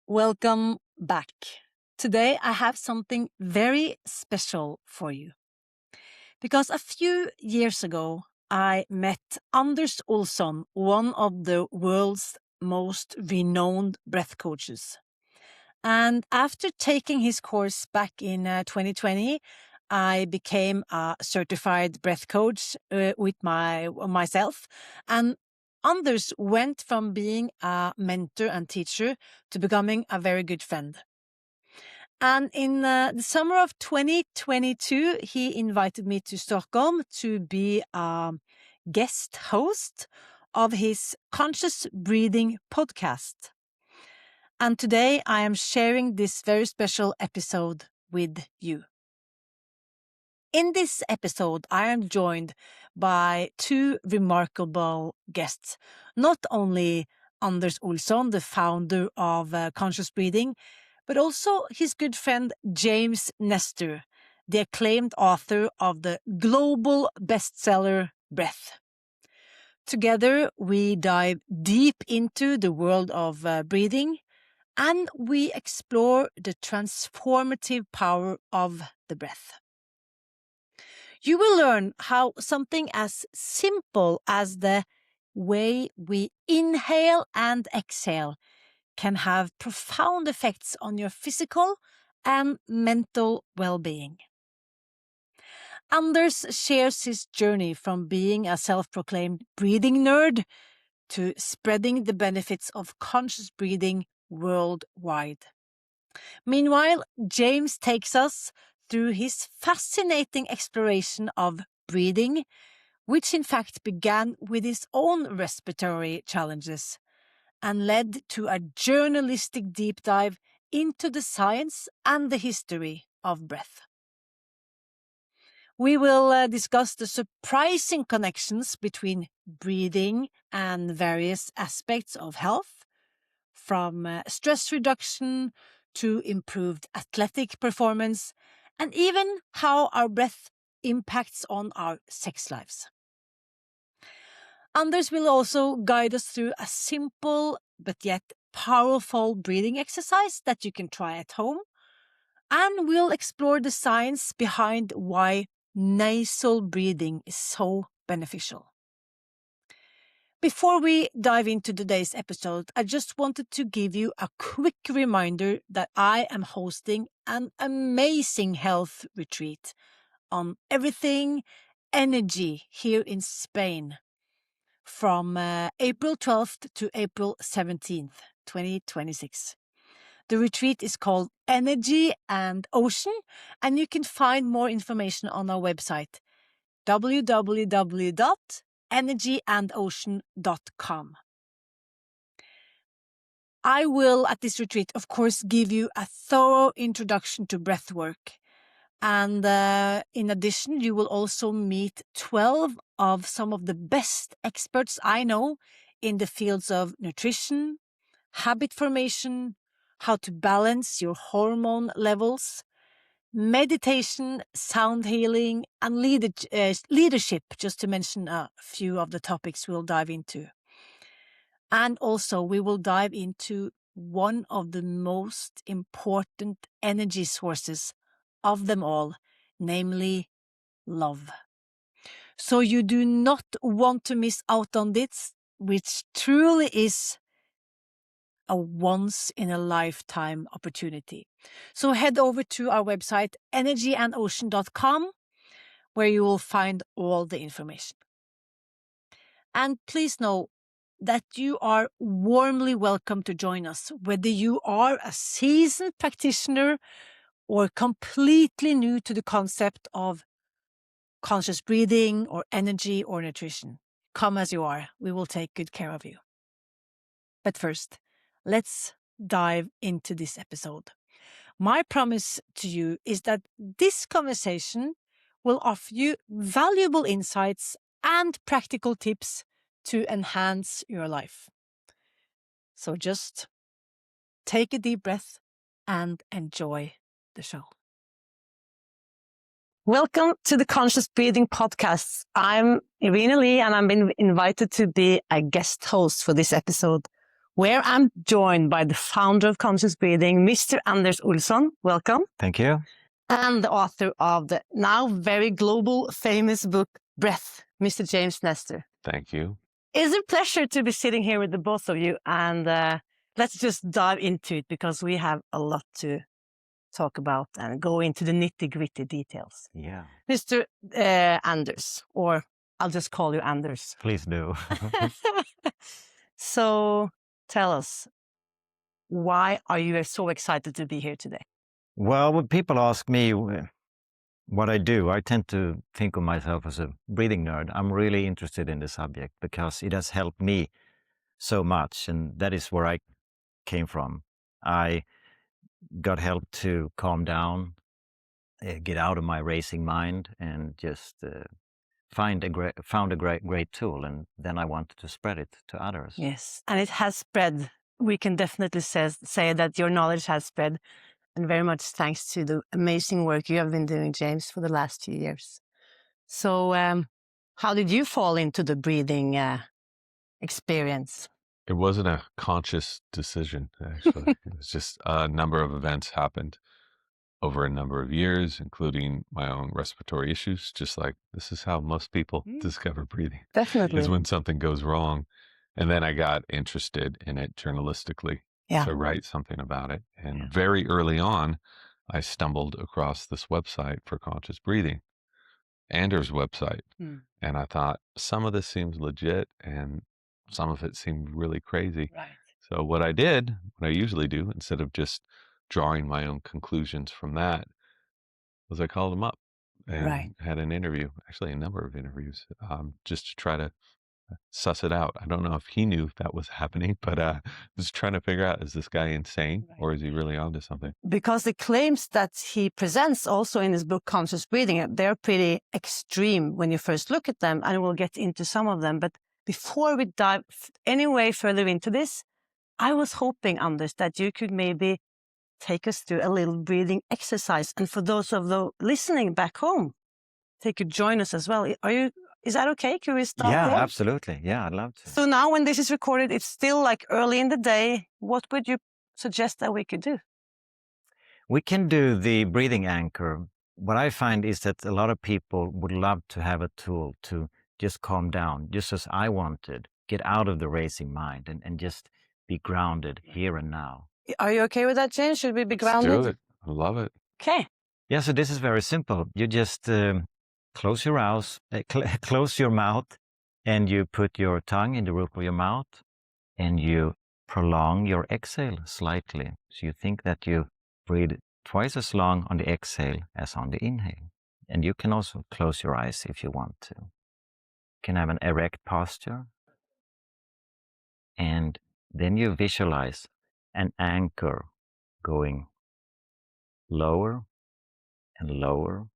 Welcome back. Today I have something very special for you. Because a few years ago, I met Anders Olsson, one of the world's most renowned breath coaches. And after taking his course back in 2020, I became a certified breath coach with myself. And Anders went from being a mentor and teacher to becoming a very good friend. And in the summer of 2022, he invited me to Stockholm to be a guest host of his Conscious Breathing podcast. And today I am sharing this very special episode with you. In this episode, I am joined by two remarkable guests. Not only Anders Olsson, the founder of Conscious Breathing, but also his good friend James Nestor, the acclaimed author of the global bestseller Breath. Together, we dive deep into the world of breathing, and we explore the transformative power of the breath. You will learn how something as simple as the way we inhale and exhale can have profound effects on your physical and mental well-being. Anders shares his journey from being a self-proclaimed breathing nerd to spreading the benefits of conscious breathing worldwide. Meanwhile, James takes us through his fascinating exploration of breathing, which in fact began with his own respiratory challenges and led to a journalistic deep dive into the science and the history of breath. We will discuss the surprising connections between breathing and various aspects of health, from stress reduction to improved athletic performance, and even how our breath impacts on our sex lives. Anders will also guide us through a simple but yet powerful breathing exercise that you can try at home, and we'll explore the science behind why nasal breathing is so beneficial. Before we dive into today's episode, I just wanted to give you a quick reminder that I am hosting an amazing health retreat on everything energy here in Spain from April 12th to April 17th, 2026. The retreat is called Energy and Ocean, and you can find more information on our website, www.energyandocean.com. I will, at this retreat, of course, give you a thorough introduction to breathwork. And in addition, you will also meet 12 of some of the best experts I know in the fields of nutrition, habit formation, how to balance your hormone levels, meditation, sound healing, and leadership, just to mention a few of the topics we'll dive into. And also, we will dive into one of the most important energy sources of them all, namely love. So you do not want to miss out on this, which truly is a once-in-a-lifetime opportunity. So head over to our website, energyandocean.com, where you will find all the information. And please know that you are warmly welcome to join us, whether you are a seasoned practitioner or completely new to the concept of conscious breathing or energy or nutrition. Come as you are. We will take good care of you. But first, let's dive into this episode. My promise to you is that this conversation will offer you valuable insights and practical tips to enhance your life. So just take a deep breath and enjoy the show. Welcome to the Conscious Breathing Podcast. I'm Irina Lee, and I've been invited to be a guest host for this episode, where I'm joined by the founder of Conscious Breathing, Mr. Anders Olsson. Welcome. Thank you. And the author of the now very global famous book, Breath, Mr. James Nestor. Thank you. It's a pleasure to be sitting here with the both of you, and let's just dive into it because we have a lot to talk about and go into the nitty-gritty details. Yeah. Mr. Anders, or I'll just call you Anders. Please do. So tell us, why are you so excited to be here today? Well, when people ask me what I do, I tend to think of myself as a breathing nerd. I'm really interested in the subject because it has helped me so much, and that is where I came from. I got help to calm down, get out of my racing mind, and just found a great tool, and then I wanted to spread it to others. Yes, and it has spread. We can definitely say that your knowledge has spread, and very much thanks to the amazing work you have been doing, James, for the last 2 years. So how did you fall into the breathing experience? It wasn't a conscious decision, actually. It was just a number of events happened over a number of years, including my own respiratory issues. Just like this is how most people discover breathing. Definitely. Is when something goes wrong. And then I got interested in it journalistically to write something about it. And very early on, I stumbled across this website for conscious breathing, Anders' website. And I thought, some of this seems legit and some of it seemed really crazy. Right. So what I did, what I usually do, instead of just drawing my own conclusions from that, was I called him up and had an interview, actually a number of interviews, just to try to suss it out. I don't know if he knew that was happening, but just trying to figure out, is this guy insane or is he really onto something? Because the claims that he presents also in his book, Conscious Breathing, they're pretty extreme when you first look at them, and we'll get into some of them. But before we dive any way further into this, I was hoping, Anders, that you could maybe take us through a little breathing exercise. And for those of the listening back home, they could join us as well. Is that okay? Can we start there? Absolutely. Yeah, I'd love to. So now when this is recorded, it's still like early in the day. What would you suggest that we could do? We can do the breathing anchor. What I find is that a lot of people would love to have a tool to just calm down, just as I wanted, get out of the racing mind and just be grounded here and now. Are you okay with that, James? Should we be grounded? Let's do it. I love it. Okay. Yeah, so this is very simple. You just close your eyes, close your mouth, and you put your tongue in the roof of your mouth, and you prolong your exhale slightly. So you think that you breathe twice as long on the exhale as on the inhale. And you can also close your eyes if you want to. You can have an erect posture. And then you visualize an anchor going lower and lower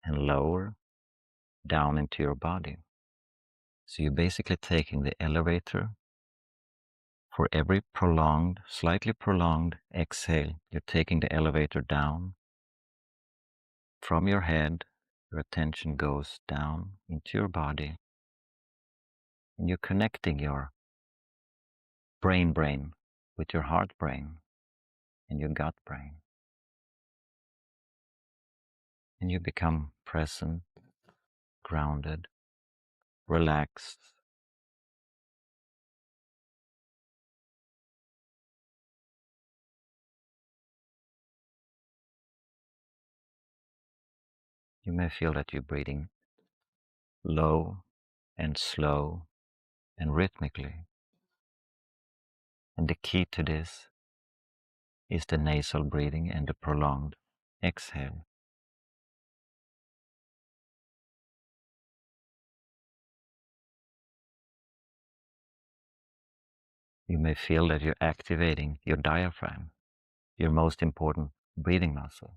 and lower down into your body. So you're basically taking the elevator. For every prolonged, slightly prolonged exhale, you're taking the elevator down. From your head, your attention goes down into your body. And you're connecting your brain with your heart brain and your gut brain. And you become present, grounded, relaxed. You may feel that you're breathing low and slow and rhythmically. And the key to this is the nasal breathing and the prolonged exhale. You may feel that you're activating your diaphragm, your most important breathing muscle.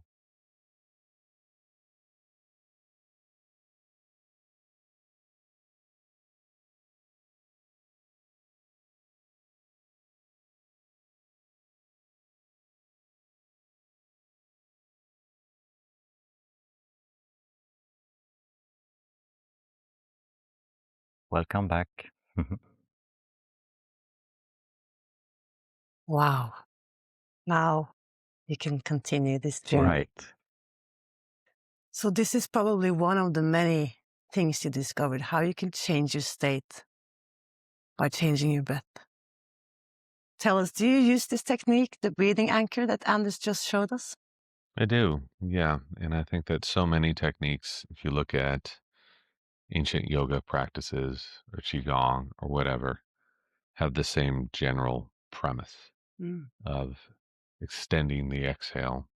Welcome back. Wow. Now you can continue this journey. Right. So this is probably one of the many things you discovered, how you can change your state by changing your breath. Tell us, do you use this technique, the breathing anchor that Anders just showed us? I do, yeah. And I think that so many techniques, if you look at ancient yoga practices or qigong or whatever, have the same general premise of extending the exhale,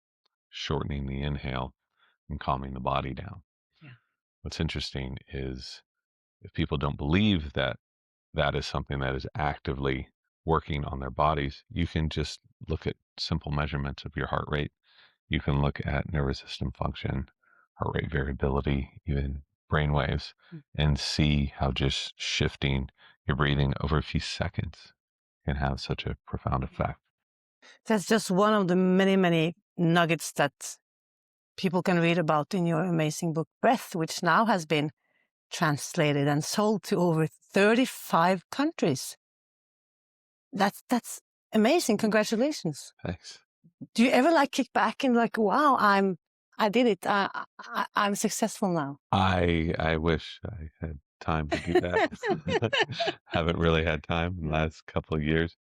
shortening the inhale, and calming the body down. Yeah. What's interesting is if people don't believe that that is something that is actively working on their bodies, you can just look at simple measurements of your heart rate. You can look at nervous system function, heart rate variability, even brain waves, and see how just shifting your breathing over a few seconds can have such a profound effect. That's just one of the many, many nuggets that people can read about in your amazing book, Breath, which now has been translated and sold to over 35 countries. That's amazing. Congratulations. Thanks. Do you ever like kick back and like, wow, I did it. I'm successful now. I wish I had time to do that. Haven't really had time in the last couple of years.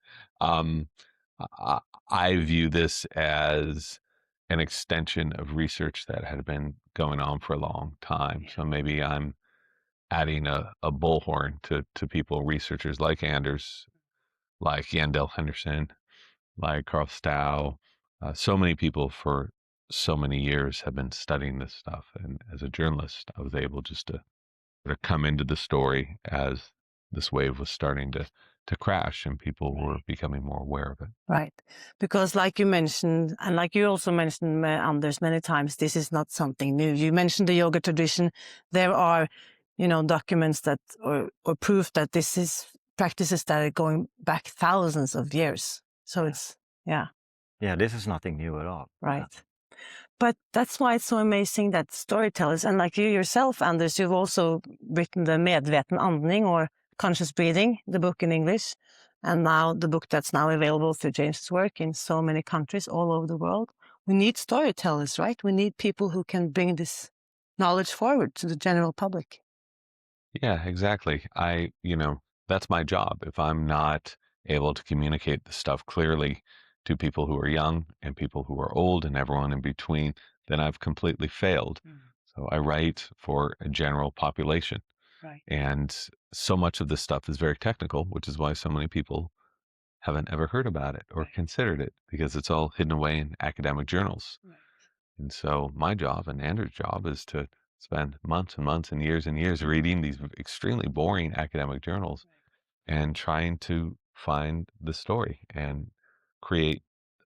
I view this as an extension of research that had been going on for a long time. Yeah. So maybe I'm adding a bullhorn to people, researchers like Anders, like Yandel Henderson, like Carl Stow. So many people for so many years have been studying this stuff. And as a journalist, I was able just to sort of come into the story as this wave was starting to crash and people were becoming more aware of it. Right. Because like you mentioned, and like you also mentioned, Anders, many times, this is not something new. You mentioned the yoga tradition. There are, documents that or proof that this is practices that are going back thousands of years. So it's, yeah. Yeah, this is nothing new at all. Right. But that's why it's so amazing that storytellers, and like you yourself, Anders, you've also written the Medveten Andning, or Conscious Breathing, the book in English, and now the book that's now available through James's work in so many countries all over the world. We need storytellers, right? We need people who can bring this knowledge forward to the general public. Yeah, exactly. That's my job. If I'm not able to communicate the stuff clearly to people who are young and people who are old and everyone in between, then I've completely failed. So I write for a general population. Right. And so much of this stuff is very technical, which is why so many people haven't ever heard about it or considered it because it's all hidden away in academic journals. Right. And so my job and Anders' job is to spend months and months and years reading these extremely boring academic journals and trying to find the story and create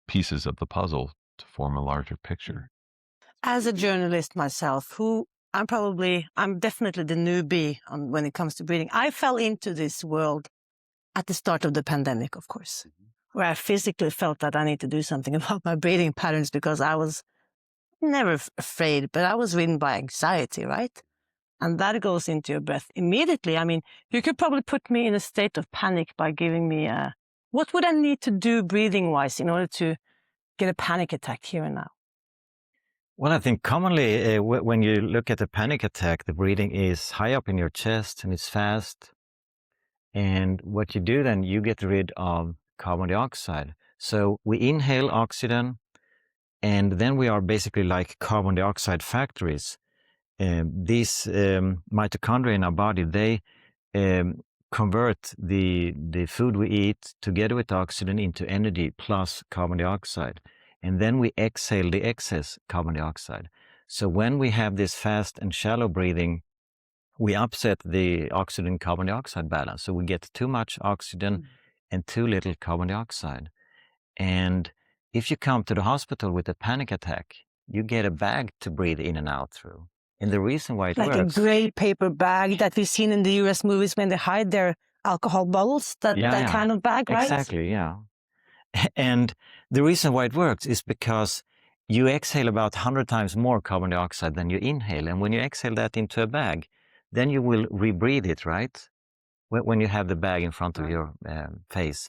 pieces of the puzzle to form a larger picture. As a journalist myself, I'm definitely the newbie when it comes to breathing. I fell into this world at the start of the pandemic, of course, where I physically felt that I need to do something about my breathing patterns because I was never afraid, but I was ridden by anxiety, right? And that goes into your breath immediately. I mean, you could probably put me in a state of panic by giving me what would I need to do breathing-wise in order to get a panic attack here and now? Well, I think commonly when you look at a panic attack, the breathing is high up in your chest and it's fast. And what you do then, you get rid of carbon dioxide. So we inhale oxygen, and then we are basically like carbon dioxide factories. These mitochondria in our body, they convert the food we eat together with oxygen into energy plus carbon dioxide. And then we exhale the excess carbon dioxide. So when we have this fast and shallow breathing, we upset the oxygen carbon dioxide balance. So we get too much oxygen and too little carbon dioxide. And if you come to the hospital with a panic attack, you get a bag to breathe in and out through. And the reason why it works... Like a gray paper bag that we've seen in the US movies when they hide their alcohol bottles, that kind of bag, right? Exactly, yeah. And the reason why it works is because you exhale about 100 times more carbon dioxide than you inhale. And when you exhale that into a bag, then you will rebreathe it, right? When you have the bag in front of your face.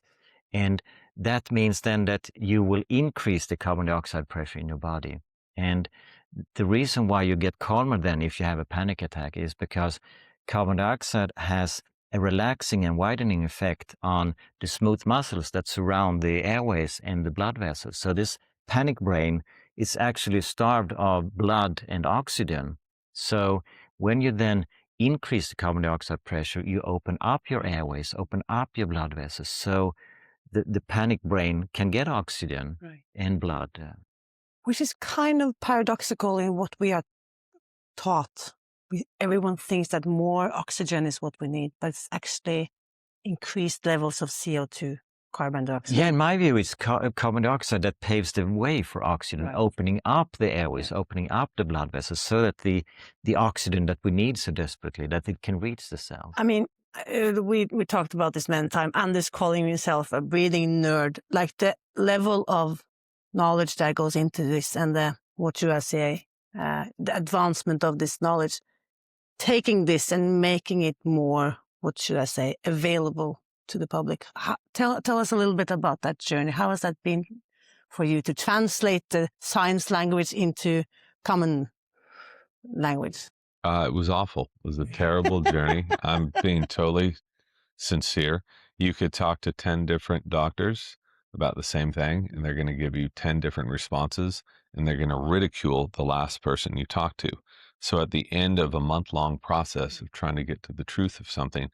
And that means then that you will increase the carbon dioxide pressure in your body. And the reason why you get calmer then if you have a panic attack is because carbon dioxide has a relaxing and widening effect on the smooth muscles that surround the airways and the blood vessels. So this panic brain is actually starved of blood and oxygen. So when you then increase the carbon dioxide pressure, you open up your airways, open up your blood vessels. So the panic brain can get oxygen and blood. Which is kind of paradoxical in what we are taught. Everyone thinks that more oxygen is what we need, but it's actually increased levels of CO2, carbon dioxide. Yeah, in my view, it's carbon dioxide that paves the way for oxygen, opening up the airways, opening up the blood vessels so that the oxygen that we need so desperately, that it can reach the cells. I mean, we talked about this many times. Anders calling himself a breathing nerd, like the level of knowledge that goes into this and the advancement of this knowledge, taking this and making it more, available to the public. Tell us a little bit about that journey. How has that been for you to translate the science language into common language? It was awful. It was a terrible journey. I'm being totally sincere. You could talk to 10 different doctors about the same thing, and they're going to give you 10 different responses, and they're going to ridicule the last person you talk to. So at the end of a month-long process of trying to get to the truth of something,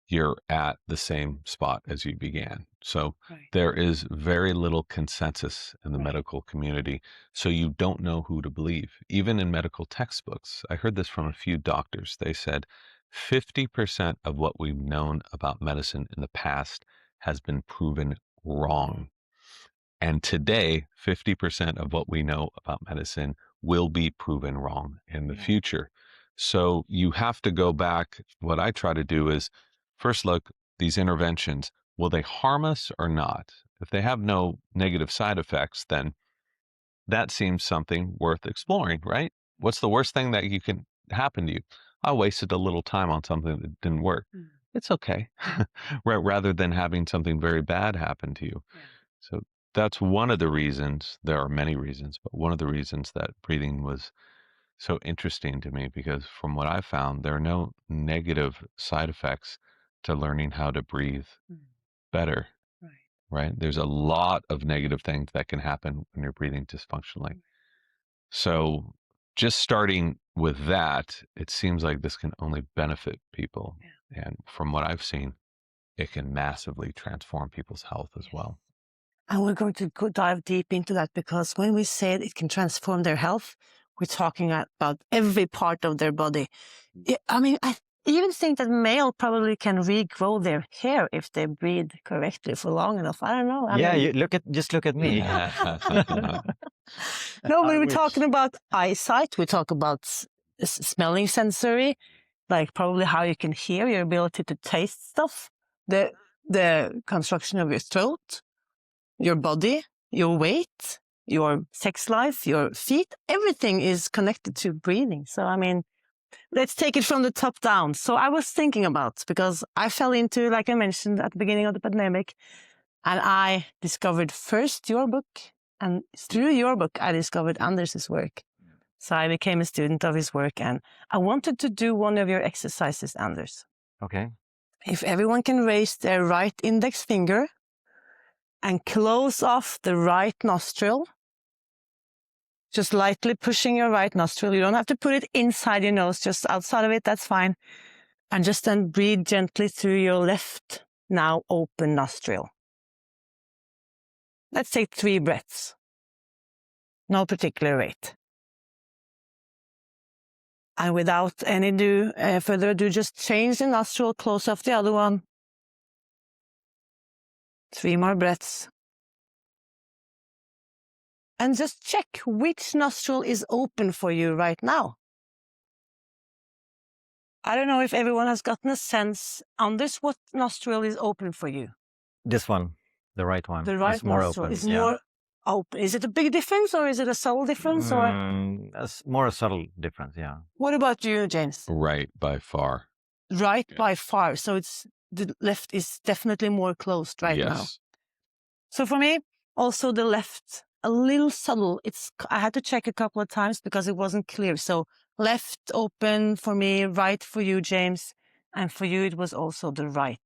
you're at the same spot as you began. So there is very little consensus in the medical community. So you don't know who to believe. Even in medical textbooks, I heard this from a few doctors. They said 50% of what we've known about medicine in the past has been proven wrong. And today, 50% of what we know about medicine will be proven wrong in the future. So you have to go back. What I try to do is first look, these interventions, will they harm us or not? If they have no negative side effects, then that seems something worth exploring, right? What's the worst thing that you can happen to you? I wasted a little time on something that didn't work. It's okay. Rather than having something very bad happen to you. So that's one of the reasons, there are many reasons, but one of the reasons that breathing was so interesting to me, because from what I found, there are no negative side effects to learning how to breathe better, right? There's a lot of negative things that can happen when you're breathing dysfunctionally. So just starting with that, it seems like this can only benefit people. And from what I've seen, it can massively transform people's health as well. And we're going to dive deep into that, because when we say it can transform their health, we're talking about every part of their body. I mean, I even think that male probably can regrow their hair if they breathe correctly for long enough. I don't know. Just look at me. No, but we're talking about eyesight. We talk about smelling sensory, like probably how you can hear, your ability to taste stuff, the construction of your throat, your body, your weight, your sex life, your feet, everything is connected to breathing. So, I mean, let's take it from the top down. So I was thinking about, because I fell into, like I mentioned at the beginning of the pandemic, and I discovered first your book, and through your book, I discovered Anders's work. So I became a student of his work, and I wanted to do one of your exercises, Anders. Okay. If everyone can raise their right index finger and close off the right nostril, just lightly pushing your right nostril. You don't have to put it inside your nose, just outside of it, that's fine. And just then breathe gently through your left, now open nostril. Let's take 3 breaths. No particular rate. And without any further ado, just change the nostril, close off the other one. 3 more breaths. And just check which nostril is open for you right now. I don't know if everyone has gotten a sense, Anders, what nostril is open for you? This one, the right one. The right more nostril open. is more open. Is it a big difference, or is it a subtle difference? More a subtle difference, yeah. What about you, James? Right by far. Right by far. So the left is definitely more closed right now. So for me, also the left, a little subtle. I had to check a couple of times because it wasn't clear. So left open for me, right for you, James, and for you it was also the right.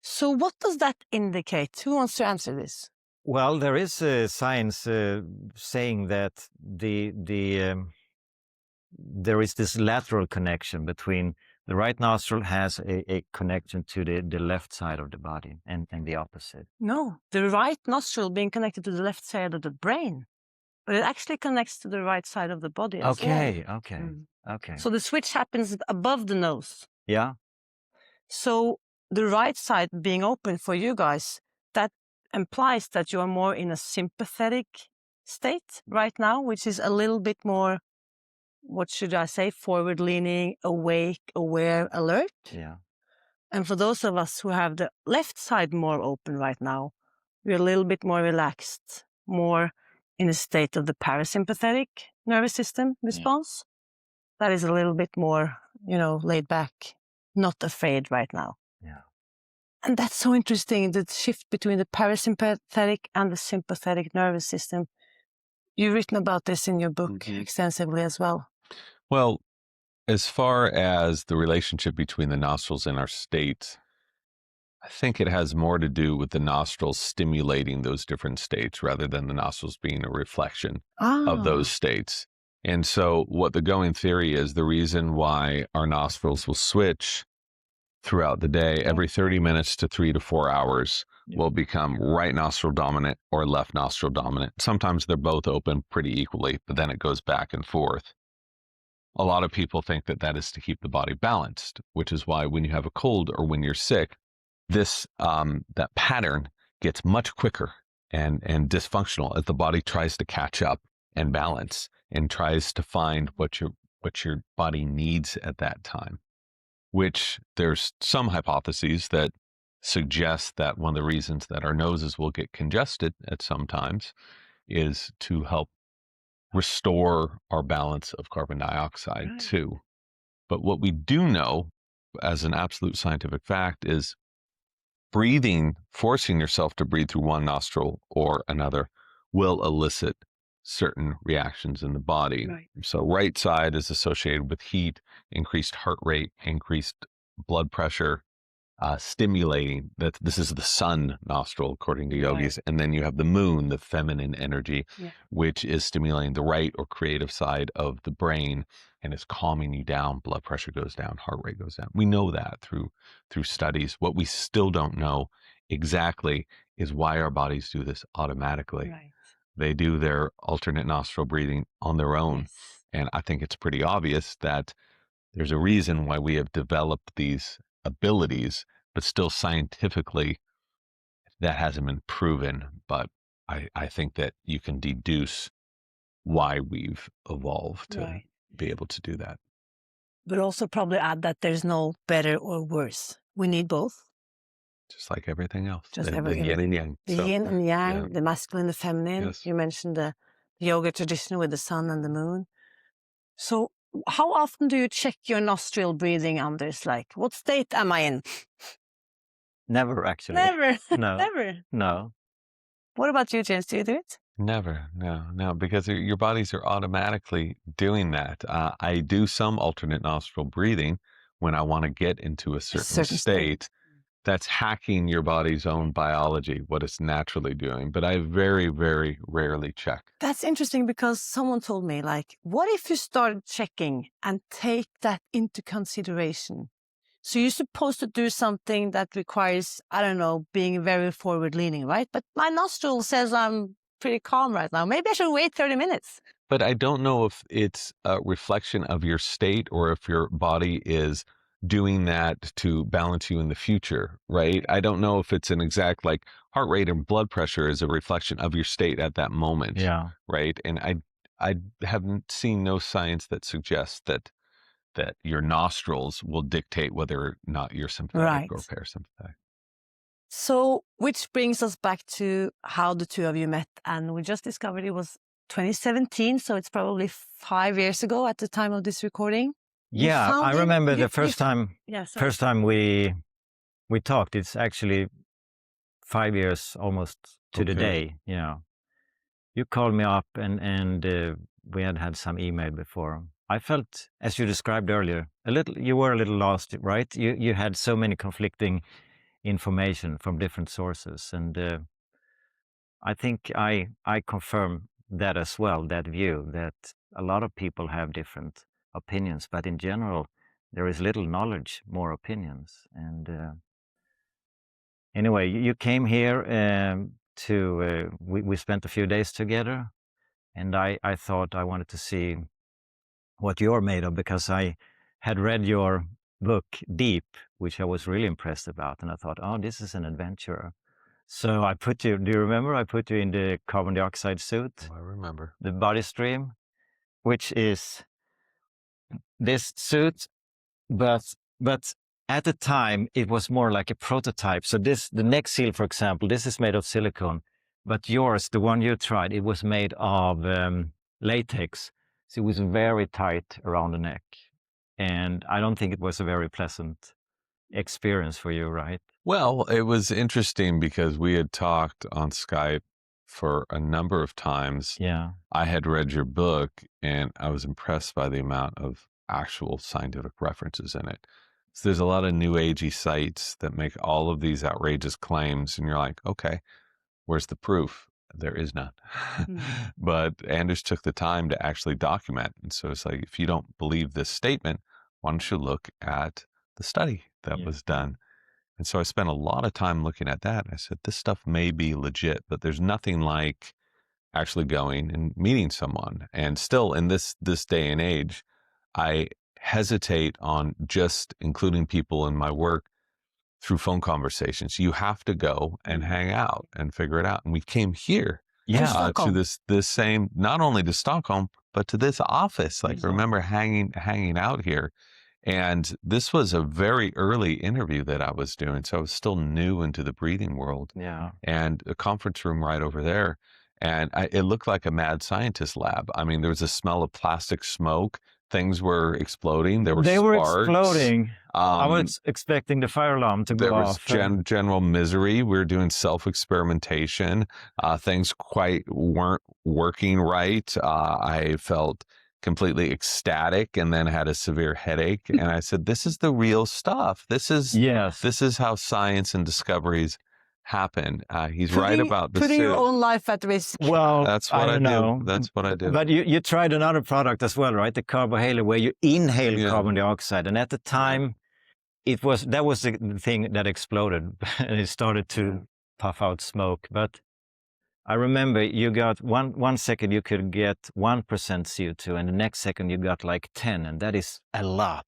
So what does that indicate? Who wants to answer this? Well, there is science saying that there is this lateral connection between the right nostril has a connection to the left side of the body and the opposite. No, the right nostril being connected to the left side of the brain, but it actually connects to the right side of the body as well. Okay. So the switch happens above the nose. Yeah. So the right side being open for you guys, that implies that you are more in a sympathetic state right now, which is a little bit more, what should I say, forward-leaning, awake, aware, alert. Yeah. And for those of us who have the left side more open right now, we're a little bit more relaxed, more in a state of the parasympathetic nervous system response. That is a little bit more, laid back, not afraid right now. Yeah. And that's so interesting, the shift between the parasympathetic and the sympathetic nervous system. You've written about this in your book extensively as well. Well, as far as the relationship between the nostrils and our states, I think it has more to do with the nostrils stimulating those different states rather than the nostrils being a reflection of those states. And so what the going theory is, the reason why our nostrils will switch throughout the day, every 30 minutes to 3 to 4 hours, will become right nostril dominant or left nostril dominant. Sometimes they're both open pretty equally, but then it goes back and forth. A lot of people think that that is to keep the body balanced, which is why when you have a cold or when you're sick, this that pattern gets much quicker and dysfunctional as the body tries to catch up and balance and tries to find what your body needs at that time. Which there's some hypotheses that suggest that one of the reasons that our noses will get congested at some times is to help restore our balance of carbon dioxide too. But what we do know as an absolute scientific fact is breathing, forcing yourself to breathe through one nostril or another will elicit certain reactions in the body. So right side is associated with heat, increased heart rate, increased blood pressure, stimulating. That this is the sun nostril, according to yogis. And then you have the moon, the feminine energy, which is stimulating the right or creative side of the brain and is calming you down. Blood pressure goes down, heart rate goes down. We know that through studies. What we still don't know exactly is why our bodies do this automatically. They do their alternate nostril breathing on their own. And I think it's pretty obvious that there's a reason why we have developed these abilities, but still scientifically that hasn't been proven. But I think that you can deduce why we've evolved to be able to do that. But also probably add that there's no better or worse. We need both. Just like everything else. Just the everything. yin and yang. The yin and yang, the masculine, the feminine. Yes. You mentioned the yoga tradition with the sun and the moon. So how often do you check your nostril breathing, Anders? Like, what state am I in? Never, actually. Never. No. Never. No. What about you, James? Do you do it? Never. No, because your bodies are automatically doing that. I do some alternate nostril breathing when I want to get into a certain state. That's hacking your body's own biology, what it's naturally doing. But I very, very rarely check. That's interesting because someone told me, like, what if you started checking and take that into consideration? So you're supposed to do something that requires, I don't know, being very forward-leaning, right? But my nostril says I'm pretty calm right now. Maybe I should wait 30 minutes. But I don't know if it's a reflection of your state or if your body is doing that to balance you in the future, right? I don't know if it's an exact, like, heart rate and blood pressure is a reflection of your state at that moment, right? And I haven't seen no science that suggests that your nostrils will dictate whether or not you're sympathetic or parasympathetic. So, which brings us back to how the two of you met, and we just discovered it was 2017, so it's probably 5 years ago at the time of this recording. Yeah, I remember the first time we talked. It's actually 5 years almost to the day. Yeah. You called me up and we had some email before. I felt, as you described earlier, you were a little lost, right? You had so many conflicting information from different sources. And I think I confirm that as well, that view, that a lot of people have different opinions, but in general, there is little knowledge, more opinions. And anyway, you came here we spent a few days together, and I thought I wanted to see what you're made of, because I had read your book, Deep, which I was really impressed about. And I thought, oh, this is an adventurer. So I put you, do you remember? I put you in the carbon dioxide suit. Oh, I remember. The body stream, which is this suit, but at the time it was more like a prototype. So the neck seal, for example, this is made of silicone, but yours, the one you tried, it was made of latex. So it was very tight around the neck. And I don't think it was a very pleasant experience for you, right? Well, it was interesting because we had talked on Skype for a number of times. Yeah. I had read your book and I was impressed by the amount of actual scientific references in it. So there's a lot of new agey sites that make all of these outrageous claims, and you're like, okay, where's the proof? There is none. But Anders took the time to actually document. And so it's like, if you don't believe this statement, why don't you look at the study that was done? And so I spent a lot of time looking at that. I said, this stuff may be legit, but there's nothing like actually going and meeting someone. And still in this day and age, I hesitate on just including people in my work through phone conversations. You have to go and hang out and figure it out. And we came here to this same, not only to Stockholm, but to this office. Like, remember hanging out here. And this was a very early interview that I was doing. So I was still new into the breathing world. Yeah. And a conference room right over there. And it looked like a mad scientist lab. I mean, there was a smell of plastic smoke. Things were exploding. They were exploding. I was expecting the fire alarm to go off. There was general misery. We were doing self-experimentation. Things quite weren't working right. I felt completely ecstatic and then had a severe headache. And I said, this is the real stuff. This is how science and discoveries happen. He's right about the putting your own life at risk. Well, that's what I do. That's what I do. But you tried another product as well, right? The Carbohaler, where you inhale carbon dioxide. And at the time, that was the thing that exploded and it started to puff out smoke. But I remember you got one second you could get 1% CO2, and the next second you got like 10, and that is a lot.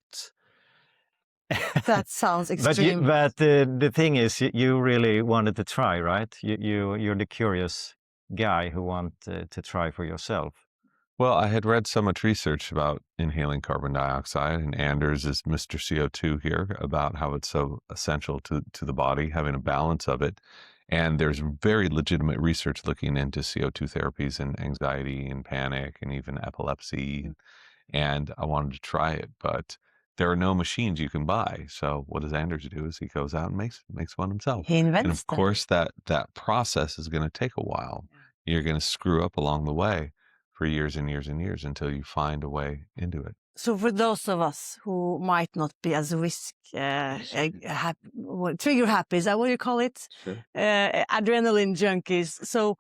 That sounds extreme. But the thing is, you really wanted to try, right? You're the curious guy who want to try for yourself. Well, I had read so much research about inhaling carbon dioxide, and Anders is Mr. CO2 here, about how it's so essential to the body, having a balance of it. And there's very legitimate research looking into CO2 therapies and anxiety and panic and even epilepsy. And I wanted to try it, but there are no machines you can buy. So what does Anders do is he goes out and makes one himself. He invents and of course that process is going to take a while. You're going to screw up along the way for years and years and years until you find a way into it. So for those of us who might not be as trigger happy, is that what you call it? Sure. Adrenaline junkies. So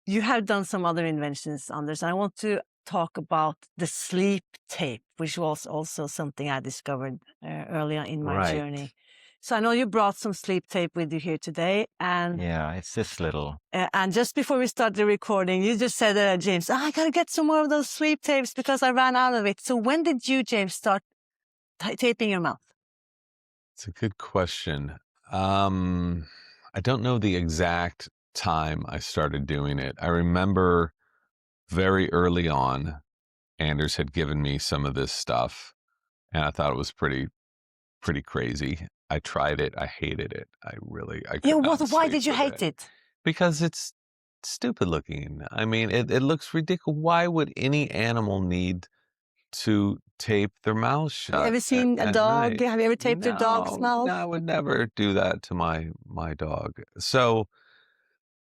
you have done some other inventions, Anders. I want to talk about the sleep tape, which was also something I discovered earlier in my journey. So I know you brought some sleep tape with you here today. And yeah, it's this little. And just before we started the recording, you just said, James, I got to get some more of those sleep tapes because I ran out of it. So when did you, James, start taping your mouth? It's a good question. I don't know the exact time I started doing it. I remember very early on, Anders had given me some of this stuff, and I thought it was pretty crazy. I tried it. I hated it. I why did you hate it? Because it's stupid looking. I mean, it looks ridiculous. Why would any animal need to tape their mouth shut? Have you ever seen a dog? Have you ever taped your dog's mouth? No, I would never do that to my dog. So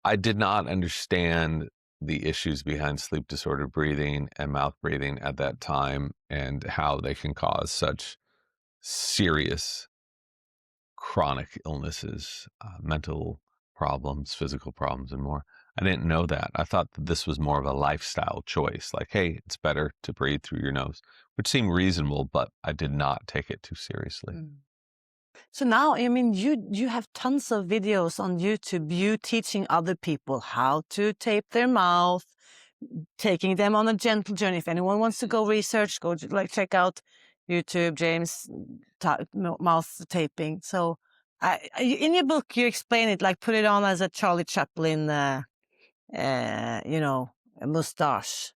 I did not understand the issues behind sleep disordered breathing and mouth breathing at that time, and how they can cause such serious chronic illnesses, mental problems, physical problems, and more. I didn't know that. I thought that this was more of a lifestyle choice. Like, hey, it's better to breathe through your nose, which seemed reasonable, but I did not take it too seriously. So now, I mean, you have tons of videos on YouTube, you teaching other people how to tape their mouth, taking them on a gentle journey. If anyone wants to go research, go check out YouTube, James mouth taping. So in your book, you explain it, like put it on as a Charlie Chaplin, a mustache.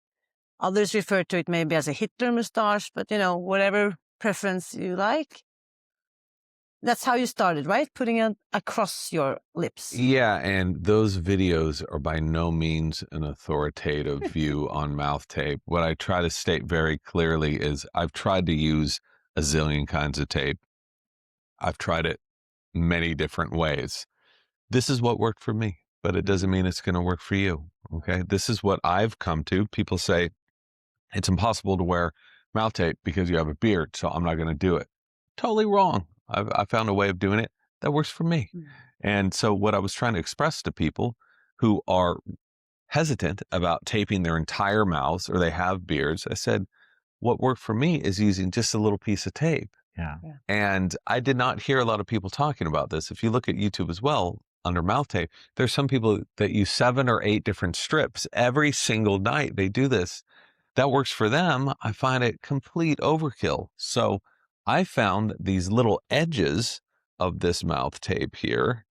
Others refer to it maybe as a Hitler mustache, but whatever preference you like. That's how you started, right? Putting it across your lips. Yeah, and those videos are by no means an authoritative view on mouth tape. What I try to state very clearly is I've tried to use a zillion kinds of tape. I've tried it many different ways. This is what worked for me, but it doesn't mean it's going to work for you. Okay. This is what I've come to. People say it's impossible to wear mouth tape because you have a beard, so I'm not going to do it. Totally wrong. I found a way of doing it that works for me. And so what I was trying to express to people who are hesitant about taping their entire mouths, or they have beards, I said, what worked for me is using just a little piece of tape. Yeah. And I did not hear a lot of people talking about this. If you look at YouTube as well, under mouth tape, there's some people that use 7 or 8 different strips every single night. They do this. That works for them. I find it complete overkill. So I found these little edges of this mouth tape here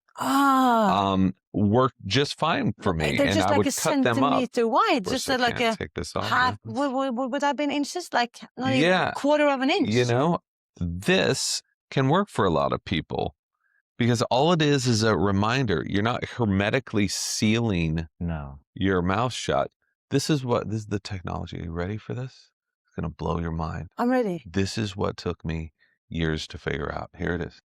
work just fine for me. They're and just I like would a cut them up. centimeter wide, Of just course, I like can't a take this off. half. Would that have been inches? Like not even a quarter of an inch. This can work for a lot of people because all it is a reminder. You're not hermetically sealing your mouth shut. This is the technology. Are you ready for this? It's going to blow your mind. I'm ready. This is what took me years to figure out. Here it is.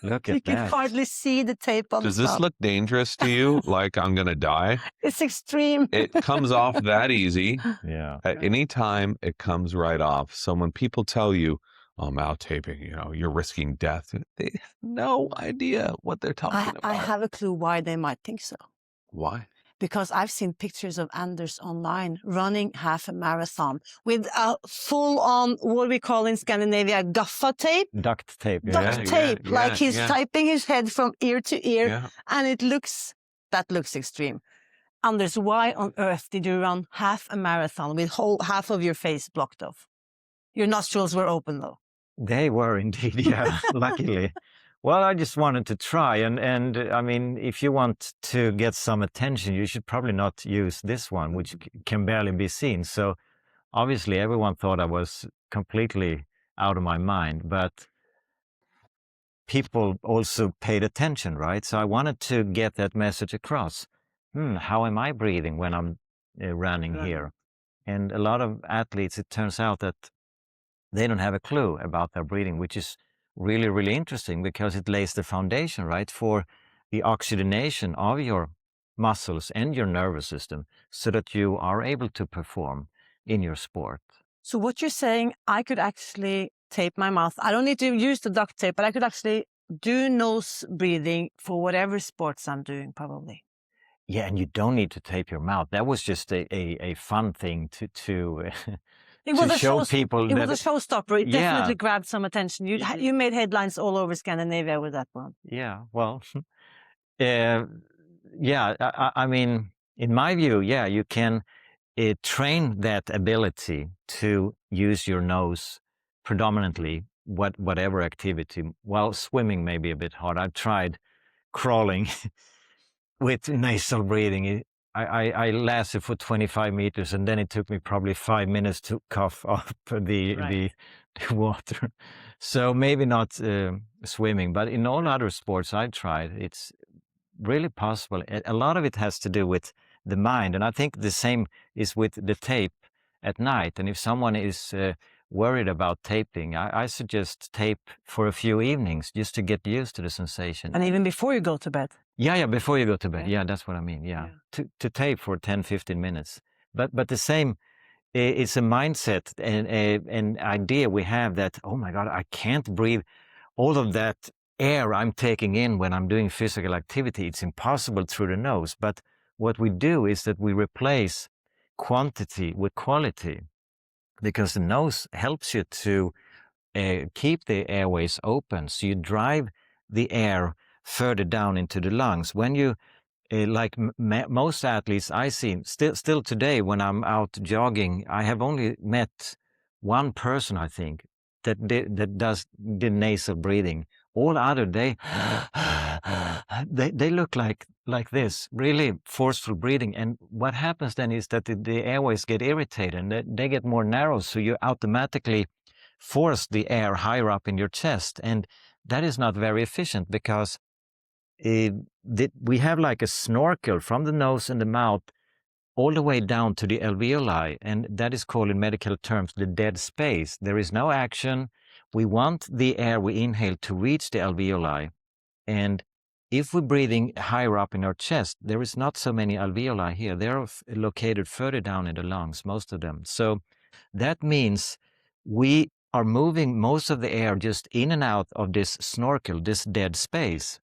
Look at You that. can hardly see the tape on Does the this top. look dangerous to you? Like I'm going to die? It's extreme. It comes off that easy. Yeah. At any time, it comes right off. So when people tell you, oh, mouth taping, you're risking death, they have no idea what they're talking about. I have a clue why they might think so. Why? Because I've seen pictures of Anders online running half a marathon with a full-on, what we call in Scandinavia, gaffa tape. Duct tape. Duct tape, like he's typing his head from ear to ear, and that looks extreme. Anders, why on earth did you run half a marathon with half of your face blocked off? Your nostrils were open though. They were indeed, yeah, luckily. Well, I just wanted to try. And I mean, if you want to get some attention, you should probably not use this one, which can barely be seen. So obviously everyone thought I was completely out of my mind, but people also paid attention, right? So I wanted to get that message across. How am I breathing when I'm running here? And a lot of athletes, it turns out that they don't have a clue about their breathing, which is really, really interesting because it lays the foundation, right, for the oxygenation of your muscles and your nervous system so that you are able to perform in your sport. So what you're saying, I could actually tape my mouth. I don't need to use the duct tape, but I could actually do nose breathing for whatever sports I'm doing, probably. Yeah, and you don't need to tape your mouth. That was just a fun thing to show people. It was a showstopper. It definitely grabbed some attention. You made headlines all over Scandinavia with that one. Yeah, well, I mean, in my view, you can train that ability to use your nose predominantly, whatever activity. Well, swimming may be a bit hard. I've tried crawling with nasal breathing. I lasted for 25 meters, and then it took me probably 5 minutes to cough up the water. So maybe not swimming, but in all other sports I've tried, it's really possible. A lot of it has to do with the mind, and I think the same is with the tape at night. And if someone is worried about taping, I suggest tape for a few evenings just to get used to the sensation. And even before you go to bed. Yeah, before you go to bed. Yeah, that's what I mean. Yeah. To tape for 10, 15 minutes. But the same, it's a mindset and an idea we have that, oh my God, I can't breathe all of that air I'm taking in when I'm doing physical activity. It's impossible through the nose. But what we do is that we replace quantity with quality, because the nose helps you to keep the airways open. So you drive the air further down into the lungs. When you, like most athletes I see, still today when I'm out jogging, I have only met one person, I think, that does the nasal breathing. All other, they look like this, really forceful breathing. And what happens then is that the airways get irritated and they get more narrow. So you automatically force the air higher up in your chest. And that is not very efficient, because we have like a snorkel from the nose and the mouth all the way down to the alveoli, and that is called in medical terms the dead space. There is no action. We want the air we inhale to reach the alveoli, and if we're breathing higher up in our chest, there is not so many alveoli here. They're located further down in the lungs, most of them. So that means we are moving most of the air just in and out of this snorkel, this dead space.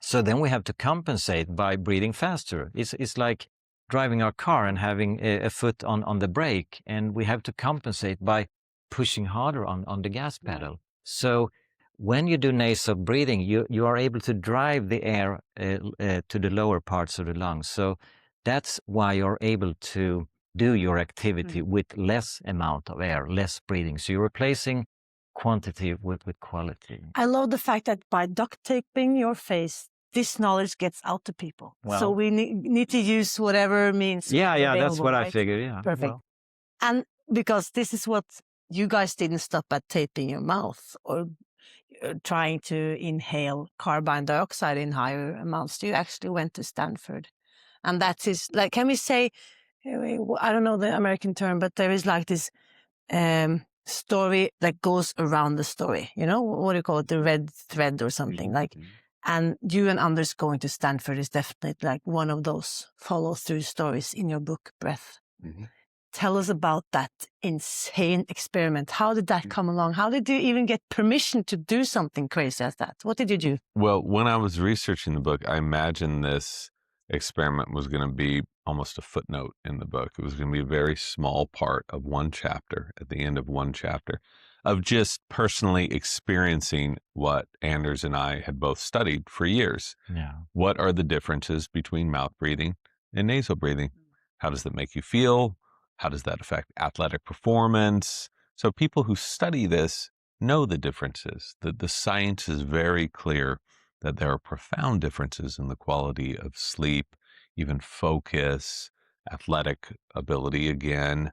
So then we have to compensate by breathing faster. It's like driving our car and having a foot on the brake, and we have to compensate by pushing harder on the gas pedal. So when you do nasal breathing, you are able to drive the air to the lower parts of the lungs. So that's why you're able to do your activity with less amount of air, less breathing. So you're replacing quantity with quality. I love the fact that by duct taping your face, this knowledge gets out to people. Well, so we need to use whatever means. Yeah, that's what I figured. Yeah, perfect. Well. And because this is what you guys didn't stop at taping your mouth or trying to inhale carbon dioxide in higher amounts. You actually went to Stanford, and that is like, can we say, I don't know the American term, but there is like this story that goes around the story, you know, what do you call it, the red thread or something, like, and you and Anders going to Stanford is definitely like one of those follow-through stories in your book, Breath. Tell us about that insane experiment. How did that come along? How did you even get permission to do something crazy as that? What did you do? Well, when I was researching the book, I imagined this experiment was going to be almost a footnote in the book. It was going to be a very small part of one chapter, at the end of one chapter, of just personally experiencing what Anders and I had both studied for years. Yeah. What are the differences between mouth breathing and nasal breathing? How does that make you feel? How does that affect athletic performance? So people who study this know the differences. The science is very clear that there are profound differences in the quality of sleep, even focus, athletic ability again.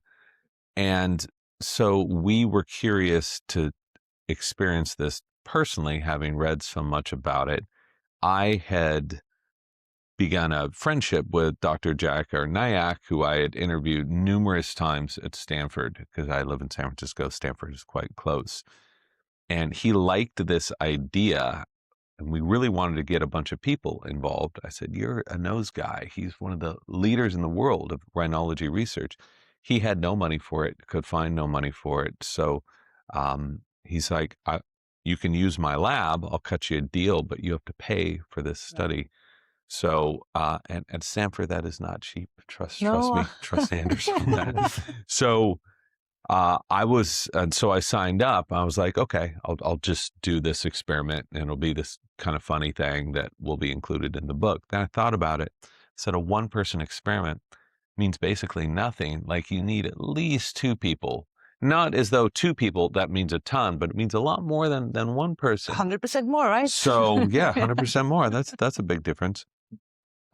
And so we were curious to experience this personally, having read so much about it. I had begun a friendship with Dr. Jack Arnaiak, who I had interviewed numerous times at Stanford, because I live in San Francisco. Stanford is quite close. And he liked this idea, and we really wanted to get a bunch of people involved. I said, you're a nose guy. He's one of the leaders in the world of rhinology research. He had no money for it, could find no money for it. So he's like, you can use my lab. I'll cut you a deal, but you have to pay for this study. So, and at Stanford, that is not cheap. Trust me, trust Anders on that. So, so I signed up. I was like, okay, I'll just do this experiment, and it'll be this kind of funny thing that will be included in the book. Then I thought about it. I said a one-person experiment means basically nothing. Like, you need at least two people. Not as though two people, that means a ton, but it means a lot more than one person. 100% more, right? So yeah, 100% more. That's a big difference.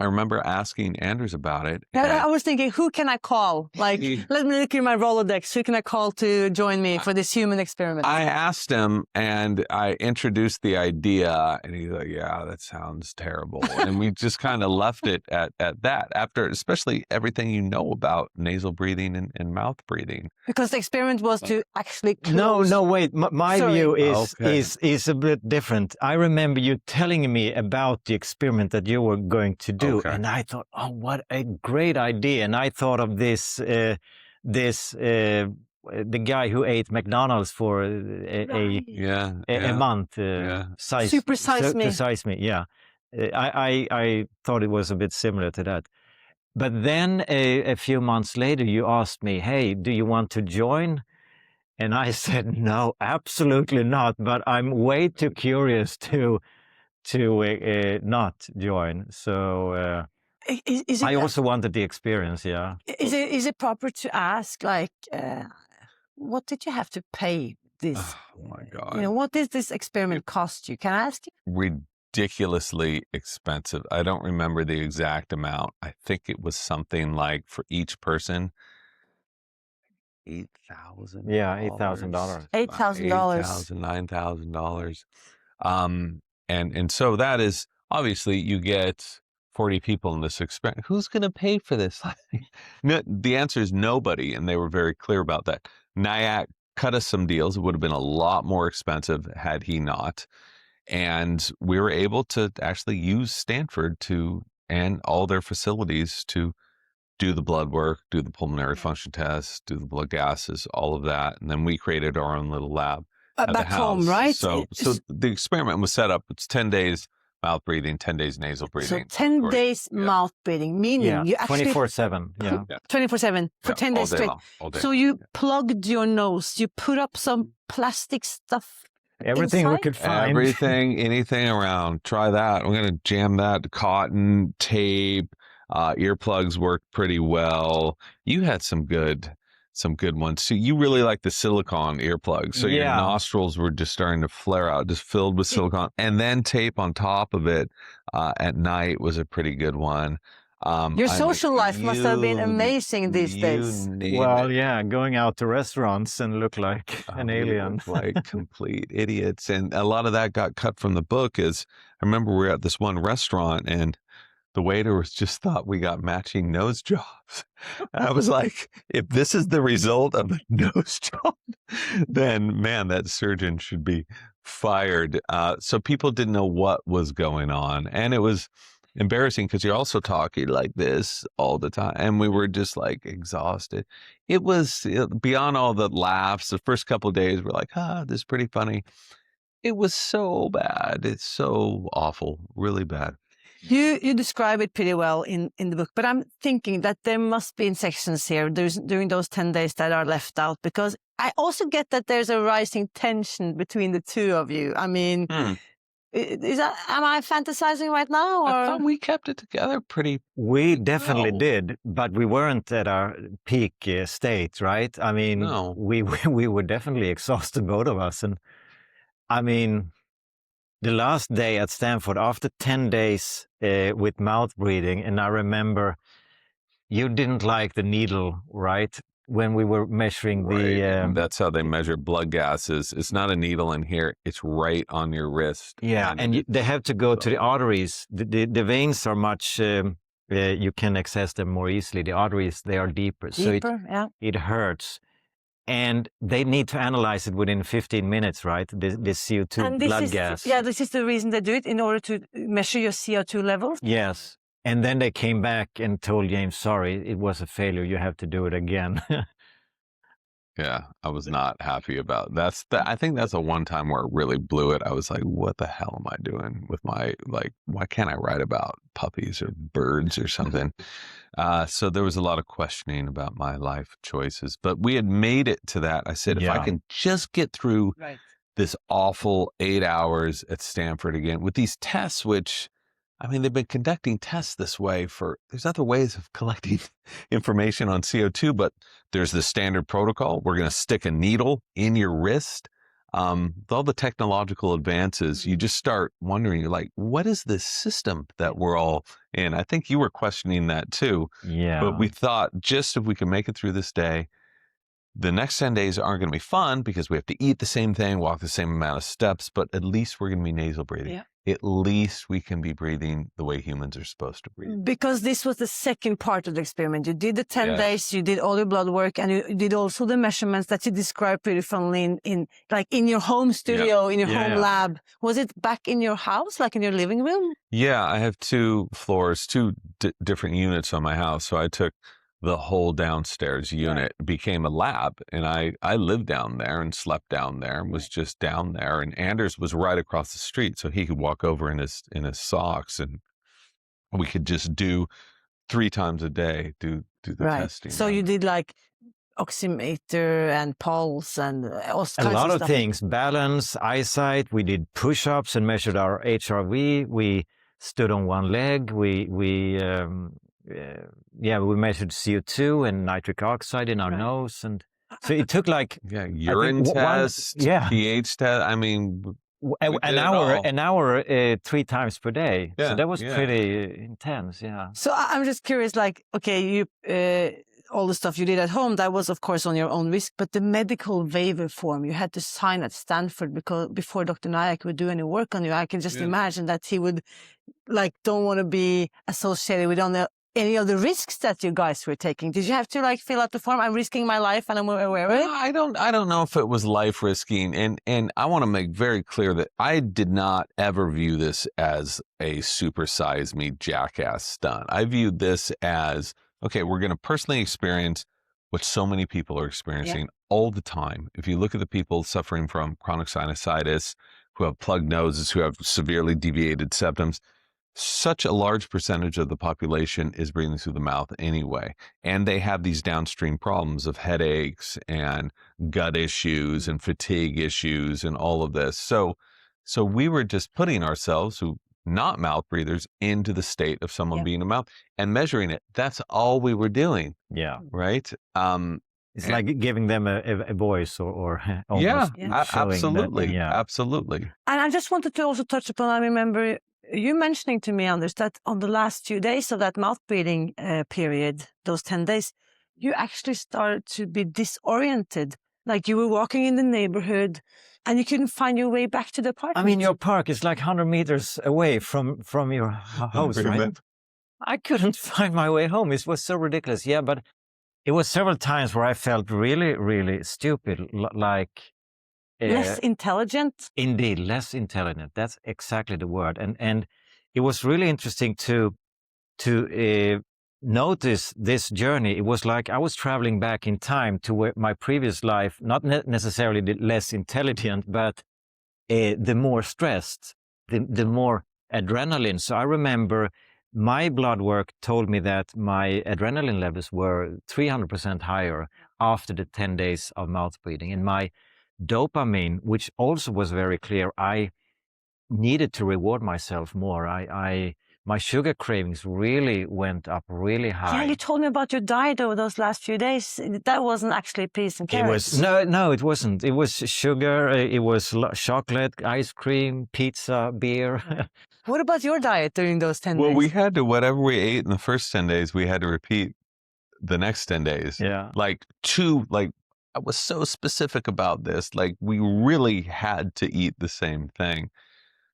I remember asking Anders about it. I was thinking, who can I call? Like, let me look in my Rolodex. Who can I call to join me for this human experiment? I asked him, and I introduced the idea, and he's like, yeah, that sounds terrible. And we just kind of left it at that, after especially everything you know about nasal breathing and mouth breathing. Because the experiment was to actually close. No, wait. My view is a bit different. I remember you telling me about the experiment that you were going to do, and I thought, oh, what a great idea! And I thought of this, the guy who ate McDonald's for a month. Supersize me. Yeah, I thought it was a bit similar to that. But then a few months later, you asked me, hey, do you want to join? And I said, no, absolutely not. But I'm way too curious to not join. So I also wanted the experience, yeah. Is it proper to ask, like, what did you have to pay this? Oh, my God. You know, what did this experiment cost you? Can I ask you? Ridiculously expensive. I don't remember the exact amount. I think it was something like, for each person, $8,000. Yeah, $8,000. $8,000. $9,000. And so that is, obviously, you get 40 people in this experiment. Who's going to pay for this? No, the answer is nobody, and they were very clear about that. Nyack cut us some deals. It would have been a lot more expensive had he not. And we were able to actually use Stanford and all their facilities to do the blood work, do the pulmonary function test, do the blood gases, all of that. And then we created our own little lab at back the house. Home, right? So the experiment was set up. It's 10 days mouth breathing, 10 days nasal breathing. So 10 days mouth breathing, meaning you actually 24/7. Yeah. 24/7 for 10 days straight. All day. So you plugged your nose, you put up some plastic stuff. Everything inside? we could find. Everything, anything around. Try that. I'm going to jam that. Cotton, tape, earplugs worked pretty well. You had some good ones. So you really like the silicone earplugs. So your nostrils were just starting to flare out, just filled with silicone. And then tape on top of it at night was a pretty good one. Your social life must have been amazing these days. Well, yeah, going out to restaurants and look like an alien. Look like complete idiots. And a lot of that got cut from the book. I remember we were at this one restaurant, and the waiter just thought we got matching nose jobs. And I was like, if this is the result of a nose job, then man, that surgeon should be fired. So people didn't know what was going on. And it was embarrassing because you're also talking like this all the time. And we were just like exhausted. It was beyond all the laughs. The first couple of days we're like, this is pretty funny. It was so bad. It's so awful, really bad. You describe it pretty well in the book, but I'm thinking that there must be sections here during those 10 days that are left out, because I also get that there's a rising tension between the two of you. I mean, am I fantasizing right now? Or? I thought we kept it together pretty. We definitely did, but we weren't at our peak state, right? I mean, we were definitely exhausted, both of us. And I mean, the last day at Stanford, after 10 days with mouth breathing, and I remember you didn't like the needle, right? When we were measuring that's how they measure blood gases. It's not a needle in here. It's right on your wrist. Yeah, and they have to go to the arteries. The veins are much, you can access them more easily. The arteries, they are deeper. So it hurts. And they need to analyze it within 15 minutes, right? The CO2 blood gas. Yeah, this is the reason they do it, in order to measure your CO2 levels. Yes. And then they came back and told James, sorry, it was a failure. You have to do it again. Yeah, I was not happy about that. I think that's the one time where it really blew it. I was like, what the hell am I doing with my, why can't I write about puppies or birds or something? So there was a lot of questioning about my life choices, but we had made it to that. I said, if I can just get through this awful 8 hours at Stanford again with these tests, which, I mean, they've been conducting tests this way there's other ways of collecting information on CO2, but there's the standard protocol. We're going to stick a needle in your wrist. with all the technological advances, you just start wondering, you're like, what is this system that we're all in? I think you were questioning that too. Yeah. But we thought, just if we can make it through this day, the next 10 days aren't going to be fun because we have to eat the same thing, walk the same amount of steps, but at least we're going to be nasal breathing. Yeah. At least we can be breathing the way humans are supposed to breathe. Because this was the second part of the experiment. You did the 10 Yes. days, you did all your blood work, and you did also the measurements that you described pretty funnily in your home studio, in your home lab. Was it back in your house, like in your living room? Yeah, I have 2 floors, 2 different units on my house. So I took the whole downstairs unit, became a lab, and I lived down there and slept down there and was just down there. And Anders was right across the street, so he could walk over in his socks, and we could just do 3 times a day, do the testing. So you did like oximeter and pulse and all kinds a lot of of stuff. things, balance, eyesight. We did push-ups and measured our HRV. We stood on one leg. We measured CO2 and nitric oxide in our nose, and so it took like urine test, pH test. I mean, an hour 3 times per day. Yeah, so that was pretty intense. Yeah. So I'm just curious, like, okay, you all the stuff you did at home, that was of course on your own risk, but the medical waiver form you had to sign at Stanford because before Dr. Nayak would do any work on you, I can just imagine that he would don't want to be associated with any of the risks that you guys were taking. Did you have to fill out the form? I'm risking my life and I'm aware of it. I don't know if it was life risking, and I want to make very clear that I did not ever view this as a super size me jackass stunt. I viewed this as, okay, we're going to personally experience what so many people are experiencing all the time. If you look at the people suffering from chronic sinusitis, who have plugged noses, who have severely deviated septums, such a large percentage of the population is breathing through the mouth anyway. And they have these downstream problems of headaches and gut issues and fatigue issues and all of this. So we were just putting ourselves, who not mouth breathers, into the state of someone being a mouth and measuring it. That's all we were doing. Yeah. Right. It's like giving them a voice or almost absolutely. That, absolutely. And I just wanted to also touch upon, I remember you mentioning to me, Anders, that on the last few days of that mouth breathing period, those 10 days, you actually started to be disoriented. Like you were walking in the neighborhood and you couldn't find your way back to the apartment. I mean, your park is like 100 meters away from your house, right? I couldn't find my way home. It was so ridiculous. Yeah, but it was several times where I felt really, really stupid, like... less intelligent? Indeed, less intelligent. That's exactly the word. And it was really interesting to notice this journey. It was like I was traveling back in time to where my previous life, not necessarily the less intelligent, but the more stressed, the more adrenaline. So I remember my blood work told me that my adrenaline levels were 300% higher after the 10 days of mouth breathing. And my dopamine, which also was very clear, I needed to reward myself more. My sugar cravings really went up really high. Yeah, you told me about your diet over those last few days. That wasn't actually peas and carrots. It was no, it wasn't. It was sugar. It was chocolate, ice cream, pizza, beer. What about your diet during those 10 days? Well, we had to, whatever we ate in the first 10 days, we had to repeat the next 10 days. Yeah. I was so specific about this. Like, we really had to eat the same thing.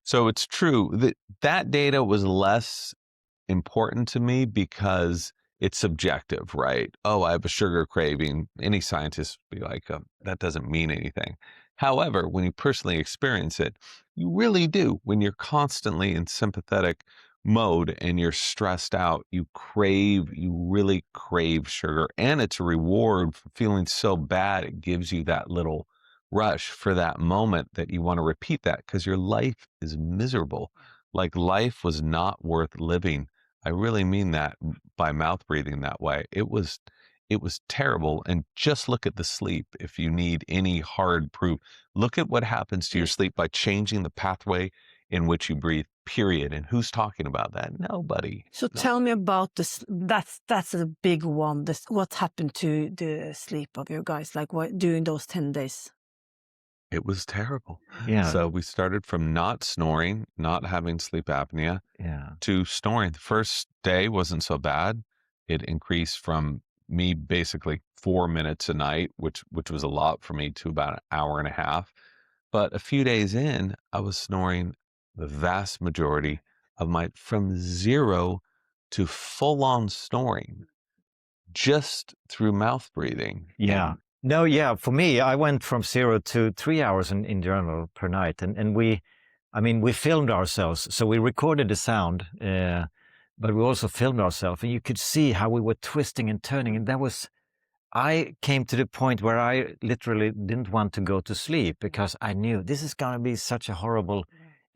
So it's true that that data was less important to me because it's subjective, right? Oh, I have a sugar craving. Any scientist would be like, that doesn't mean anything. However, when you personally experience it, you really do. When you're constantly in sympathetic mode and you're stressed out, you really crave sugar. And it's a reward for feeling so bad. It gives you that little rush for that moment that you want to repeat that because your life is miserable. Like, life was not worth living. I really mean that by mouth breathing that way. It was terrible. And just look at the sleep. If you need any hard proof, look at what happens to your sleep by changing the pathway in which you breathe, period. And who's talking about that? Nobody. So tell me about this. That's a big one. What happened to the sleep of your guys? Like, what during those 10 days? It was terrible. Yeah. So we started from not snoring, not having sleep apnea, Yeah. to snoring. The first day wasn't so bad. It increased from me basically 4 minutes a night, which was a lot for me, to about an hour and a half. But a few days in, I was snoring the vast majority of from 0 to full on snoring just through mouth breathing. Yeah. No, yeah. For me, I went from 0 to 3 hours in general per night. And we filmed ourselves. So we recorded the sound, but we also filmed ourselves. And you could see how we were twisting and turning. And I came to the point where I literally didn't want to go to sleep because I knew this is going to be such a horrible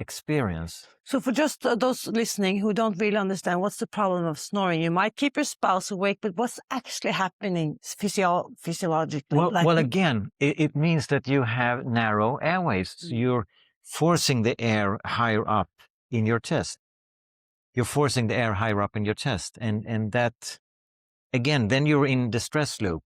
experience. So for just those listening who don't really understand what's the problem of snoring, you might keep your spouse awake, but what's actually happening physiologically? Well, again, it means that you have narrow airways. So you're forcing the air higher up in your chest. You're forcing the air higher up in your chest. And that, again, then you're in the stress loop.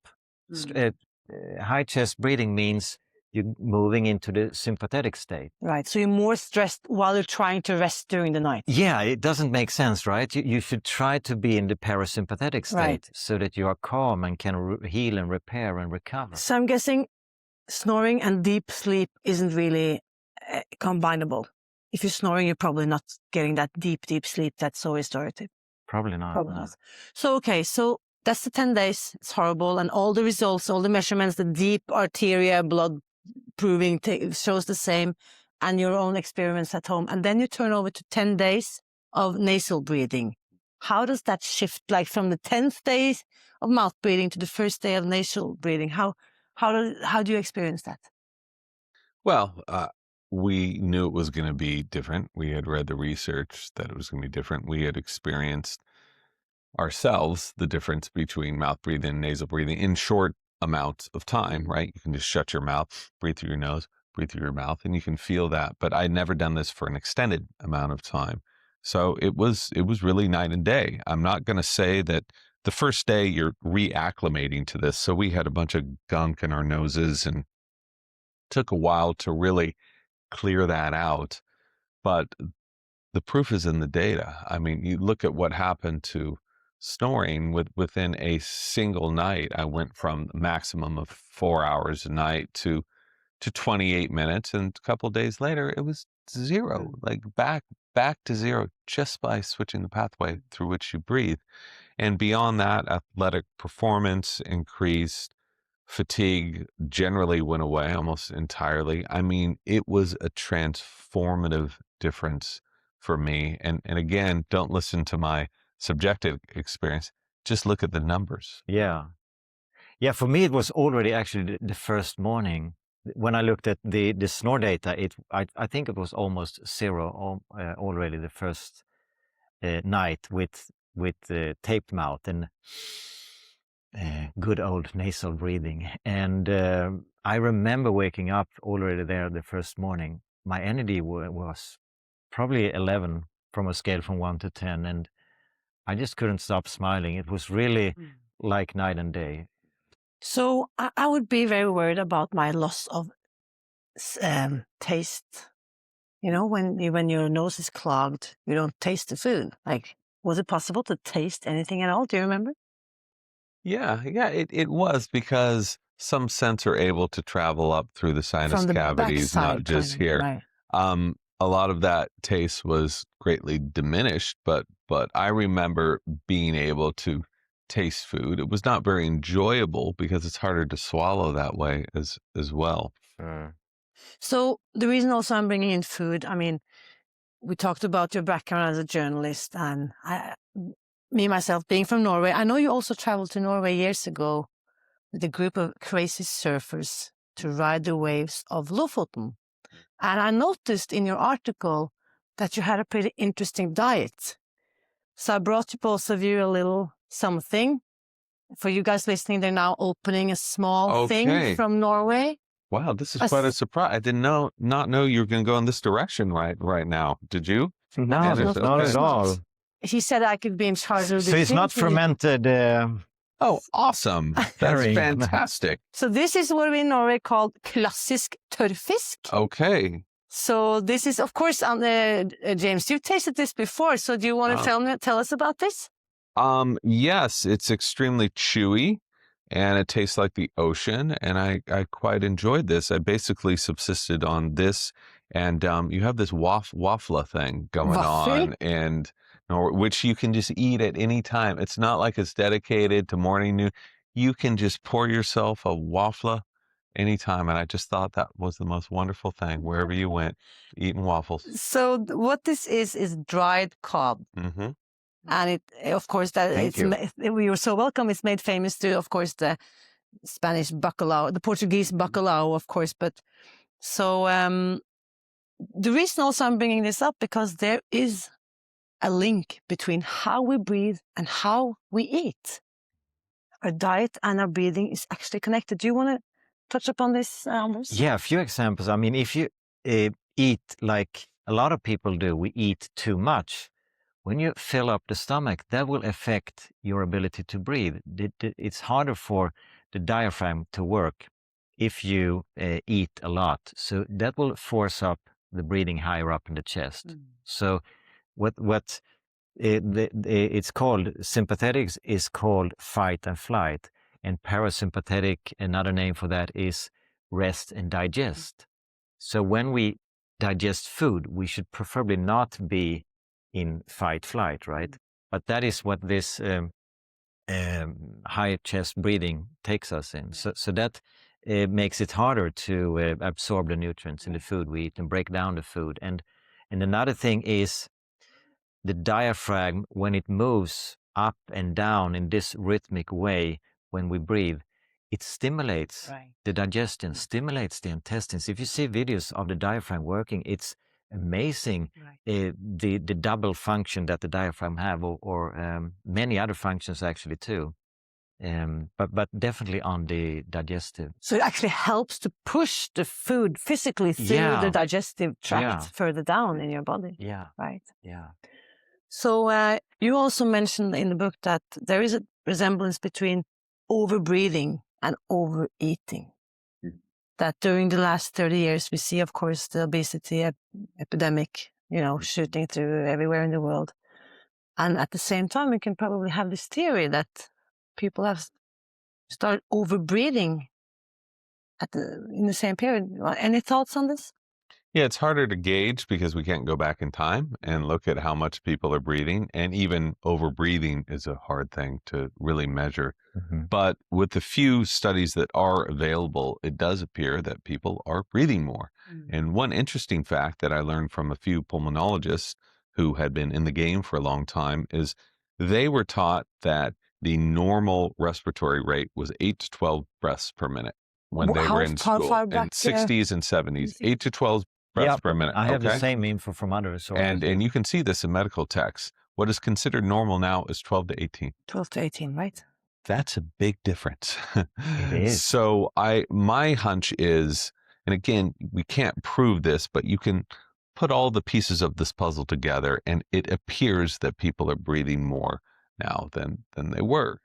High chest breathing means you're moving into the sympathetic state. Right. So you're more stressed while you're trying to rest during the night. Yeah, it doesn't make sense, right? You should try to be in the parasympathetic state so that you are calm and can heal and repair and recover. So I'm guessing snoring and deep sleep isn't really combinable. If you're snoring, you're probably not getting that deep sleep that's so restorative. Probably not. Probably not. So, okay, so that's the 10 days. It's horrible. And all the results, all the measurements, the deep arteria, blood proving shows the same, and your own experiments at home. And then you turn over to 10 days of nasal breathing. How does that shift, like from the 10th day of mouth breathing to the first day of nasal breathing? How do you experience that? Well, we knew it was going to be different. We had read the research that it was going to be different. We had experienced ourselves the difference between mouth breathing and nasal breathing in short amounts of time, right? You can just shut your mouth, breathe through your nose, breathe through your mouth, and you can feel that. But I'd never done this for an extended amount of time. So it was really night and day. I'm not going to say that the first day you're reacclimating to this. So we had a bunch of gunk in our noses and took a while to really clear that out. But the proof is in the data. I mean, you look at what happened to snoring within a single night. I went from a maximum of 4 hours a night to 28 minutes, and a couple of days later it was 0, like back to 0, just by switching the pathway through which you breathe. And beyond that, athletic performance increased, fatigue generally went away almost entirely. I mean, it was a transformative difference for me. And again, don't listen to my subjective experience. Just look at the numbers. Yeah. Yeah, for me, it was already actually the first morning. When I looked at the snore data, I think it was almost 0 already the first night with taped mouth and good old nasal breathing. And I remember waking up already there the first morning. My energy was probably 11 from a scale from 1 to 10. And I just couldn't stop smiling. It was really like night and day. So I would be very worried about my loss of taste. You know, when your nose is clogged, you don't taste the food. Like, was it possible to taste anything at all? Do you remember? Yeah, it was, because some scents are able to travel up through the sinus From the cavities, not backside, just kind of, here. right. A lot of that taste was greatly diminished, but I remember being able to taste food. It was not very enjoyable because it's harder to swallow that way as well. So the reason also I'm bringing in food, I mean, we talked about your background as a journalist, and me myself being from Norway. I know you also traveled to Norway years ago with a group of crazy surfers to ride the waves of Lofoten. And I noticed in your article that you had a pretty interesting diet. So I brought you, both of you, a little something. For you guys listening, they're now opening a small thing from Norway. Wow, this is quite a surprise. I did not know you were going to go in this direction right now. Did you? No, not at all. He said I could be in charge of this. So it's not fermented Oh, awesome. That's Very fantastic. So this is what we in Norway call klassisk tørrfisk. Okay. So this is, of course, on James, you've tasted this before. So do you want to tell us about this? Yes, it's extremely chewy and it tastes like the ocean. And I quite enjoyed this. I basically subsisted on this. And you have this waffle thing going on, and which you can just eat at any time. It's not like it's dedicated to morning, noon. You can just pour yourself a waffle anytime. And I just thought that was the most wonderful thing. Wherever you went, eating waffles. So what this is dried cod. Mm-hmm. And it, of course, we were so welcome. It's made famous to, of course, the Spanish bacalao, the Portuguese bacalao, of course. But so the reason also I'm bringing this up, because there is a link between how we breathe and how we eat. Our diet and our breathing is actually connected. Do you want to touch upon this, Anders? Yeah, a few examples. I mean, if you eat like a lot of people do, we eat too much. When you fill up the stomach, that will affect your ability to breathe. It's harder for the diaphragm to work if you eat a lot. So that will force up the breathing higher up in the chest. So what it's called, sympathetics is called fight and flight, and parasympathetic, another name for that is rest and digest. So when we digest food, we should preferably not be in fight flight, right? But that is what this high chest breathing takes us in. So that makes it harder to absorb the nutrients in the food we eat and break down the food. And another thing is the diaphragm, when it moves up and down in this rhythmic way when we breathe, it stimulates the digestion, stimulates the intestines. If you see videos of the diaphragm working, it's amazing the double function that the diaphragm have, or many other functions actually too. But definitely on the digestive. So it actually helps to push the food physically through the digestive tract further down in your body. Yeah. Right. Yeah. So you also mentioned in the book that there is a resemblance between overbreathing and overeating. That during the last 30 years, we see, of course, the obesity epidemic, shooting through everywhere in the world. And at the same time, we can probably have this theory that people have started overbreathing in the same period. Any thoughts on this? Yeah, it's harder to gauge because we can't go back in time and look at how much people are breathing, and even overbreathing is a hard thing to really measure. But with the few studies that are available, it does appear that people are breathing more. And one interesting fact that I learned from a few pulmonologists who had been in the game for a long time is they were taught that the normal respiratory rate was 8 to 12 breaths per minute when they were in school, in 60s and 70s, 8 to 12 breaths per minute. I have the same info from other sources. And you can see this in medical texts. What is considered normal now is 12 to 18. 12 to 18, right? That's a big difference. It is. So my hunch is, and again, we can't prove this, but you can put all the pieces of this puzzle together, and it appears that people are breathing more now than they were,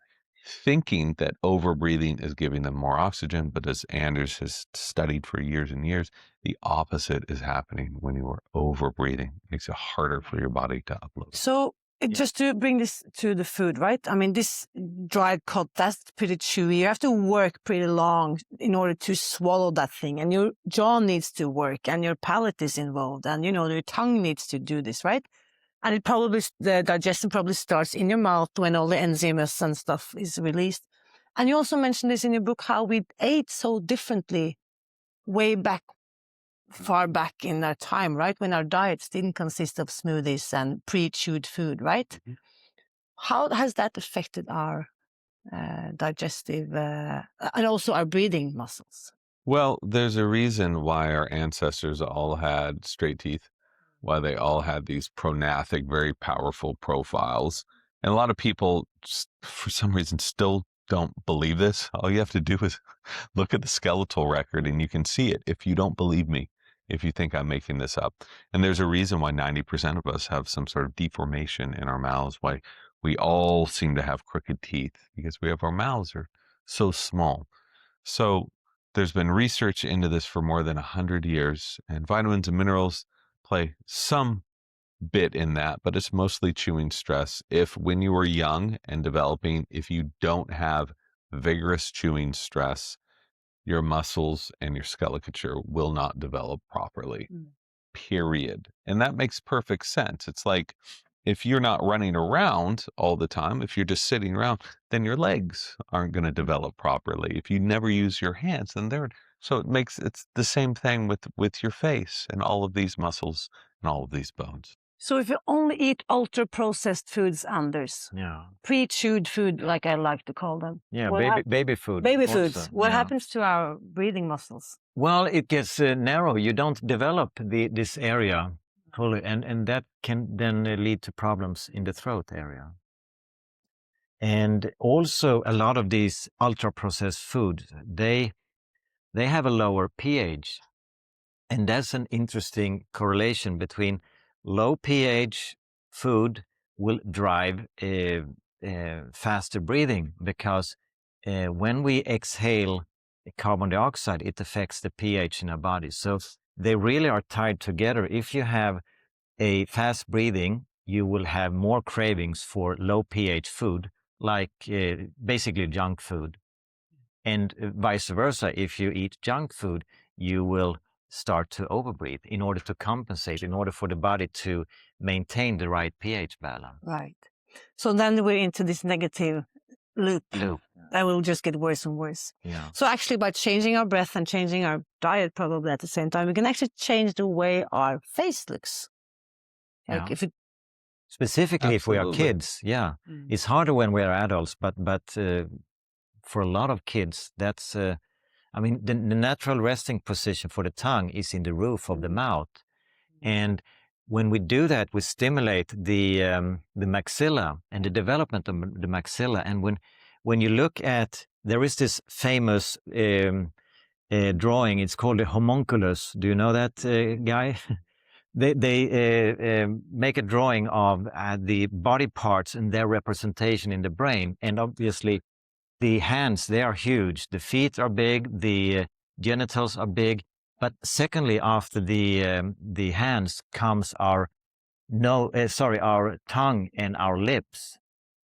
thinking that overbreathing is giving them more oxygen. But as Anders has studied for years and years, the opposite is happening when you are overbreathing. It makes it harder for your body to upload. So just to bring this to the food, right? I mean, this dried cod, that's pretty chewy. You have to work pretty long in order to swallow that thing. And your jaw needs to work, and your palate is involved, and, your tongue needs to do this, right? And the digestion probably starts in your mouth when all the enzymes and stuff is released. And you also mentioned this in your book, how we ate so differently far back in our time, right? When our diets didn't consist of smoothies and pre-chewed food, right? How has that affected our digestive and also our breathing muscles? Well, there's a reason why our ancestors all had straight teeth, why they all had these prognathic, very powerful profiles. And a lot of people, for some reason, still don't believe this. All you have to do is look at the skeletal record and you can see it. If you don't believe me, if you think I'm making this up. And there's a reason why 90% of us have some sort of deformation in our mouths, why We all seem to have crooked teeth because our mouths are so small. So there's been research into this for more than 100 years, and vitamins and minerals play some bit in that, but it's mostly chewing stress. If when you were young and developing, if you don't have vigorous chewing stress, your muscles and your skeleton will not develop properly. Period. And that makes perfect sense. It's like if you're not running around all the time, if you're just sitting around, then your legs aren't going to develop properly. If you never use your hands, then it's the same thing with your face and all of these muscles and all of these bones. So if you only eat ultra-processed foods, Anders, pre-chewed food, like I like to call them. Baby food. Baby foods. What happens to our breathing muscles? Well, it gets narrow. You don't develop this area fully, and that can then lead to problems in the throat area. And also, a lot of these ultra-processed foods, they have a lower pH. And that's an interesting correlation between low pH food will drive faster breathing, because when we exhale carbon dioxide, it affects the pH in our body. So they really are tied together. If you have a fast breathing, you will have more cravings for low pH food, like basically junk food. And vice versa, if you eat junk food, you will start to overbreathe in order to compensate, in order for the body to maintain the right pH balance. Right. So then we're into this negative loop. That will just get worse and worse. Yeah. So actually, by changing our breath and changing our diet probably at the same time, we can actually change the way our face looks. Like if it... Specifically if we are kids, It's harder when we are adults, but for a lot of kids, that's, the natural resting position for the tongue is in the roof of the mouth. And when we do that, we stimulate the maxilla and the development of the maxilla. And when you look at, there is this famous drawing, it's called the homunculus. Do you know that guy? They make a drawing of the body parts and their representation in the brain. And obviously, the hands, they are huge. The feet are big. The genitals are big. But secondly, after the hands comes our tongue and our lips.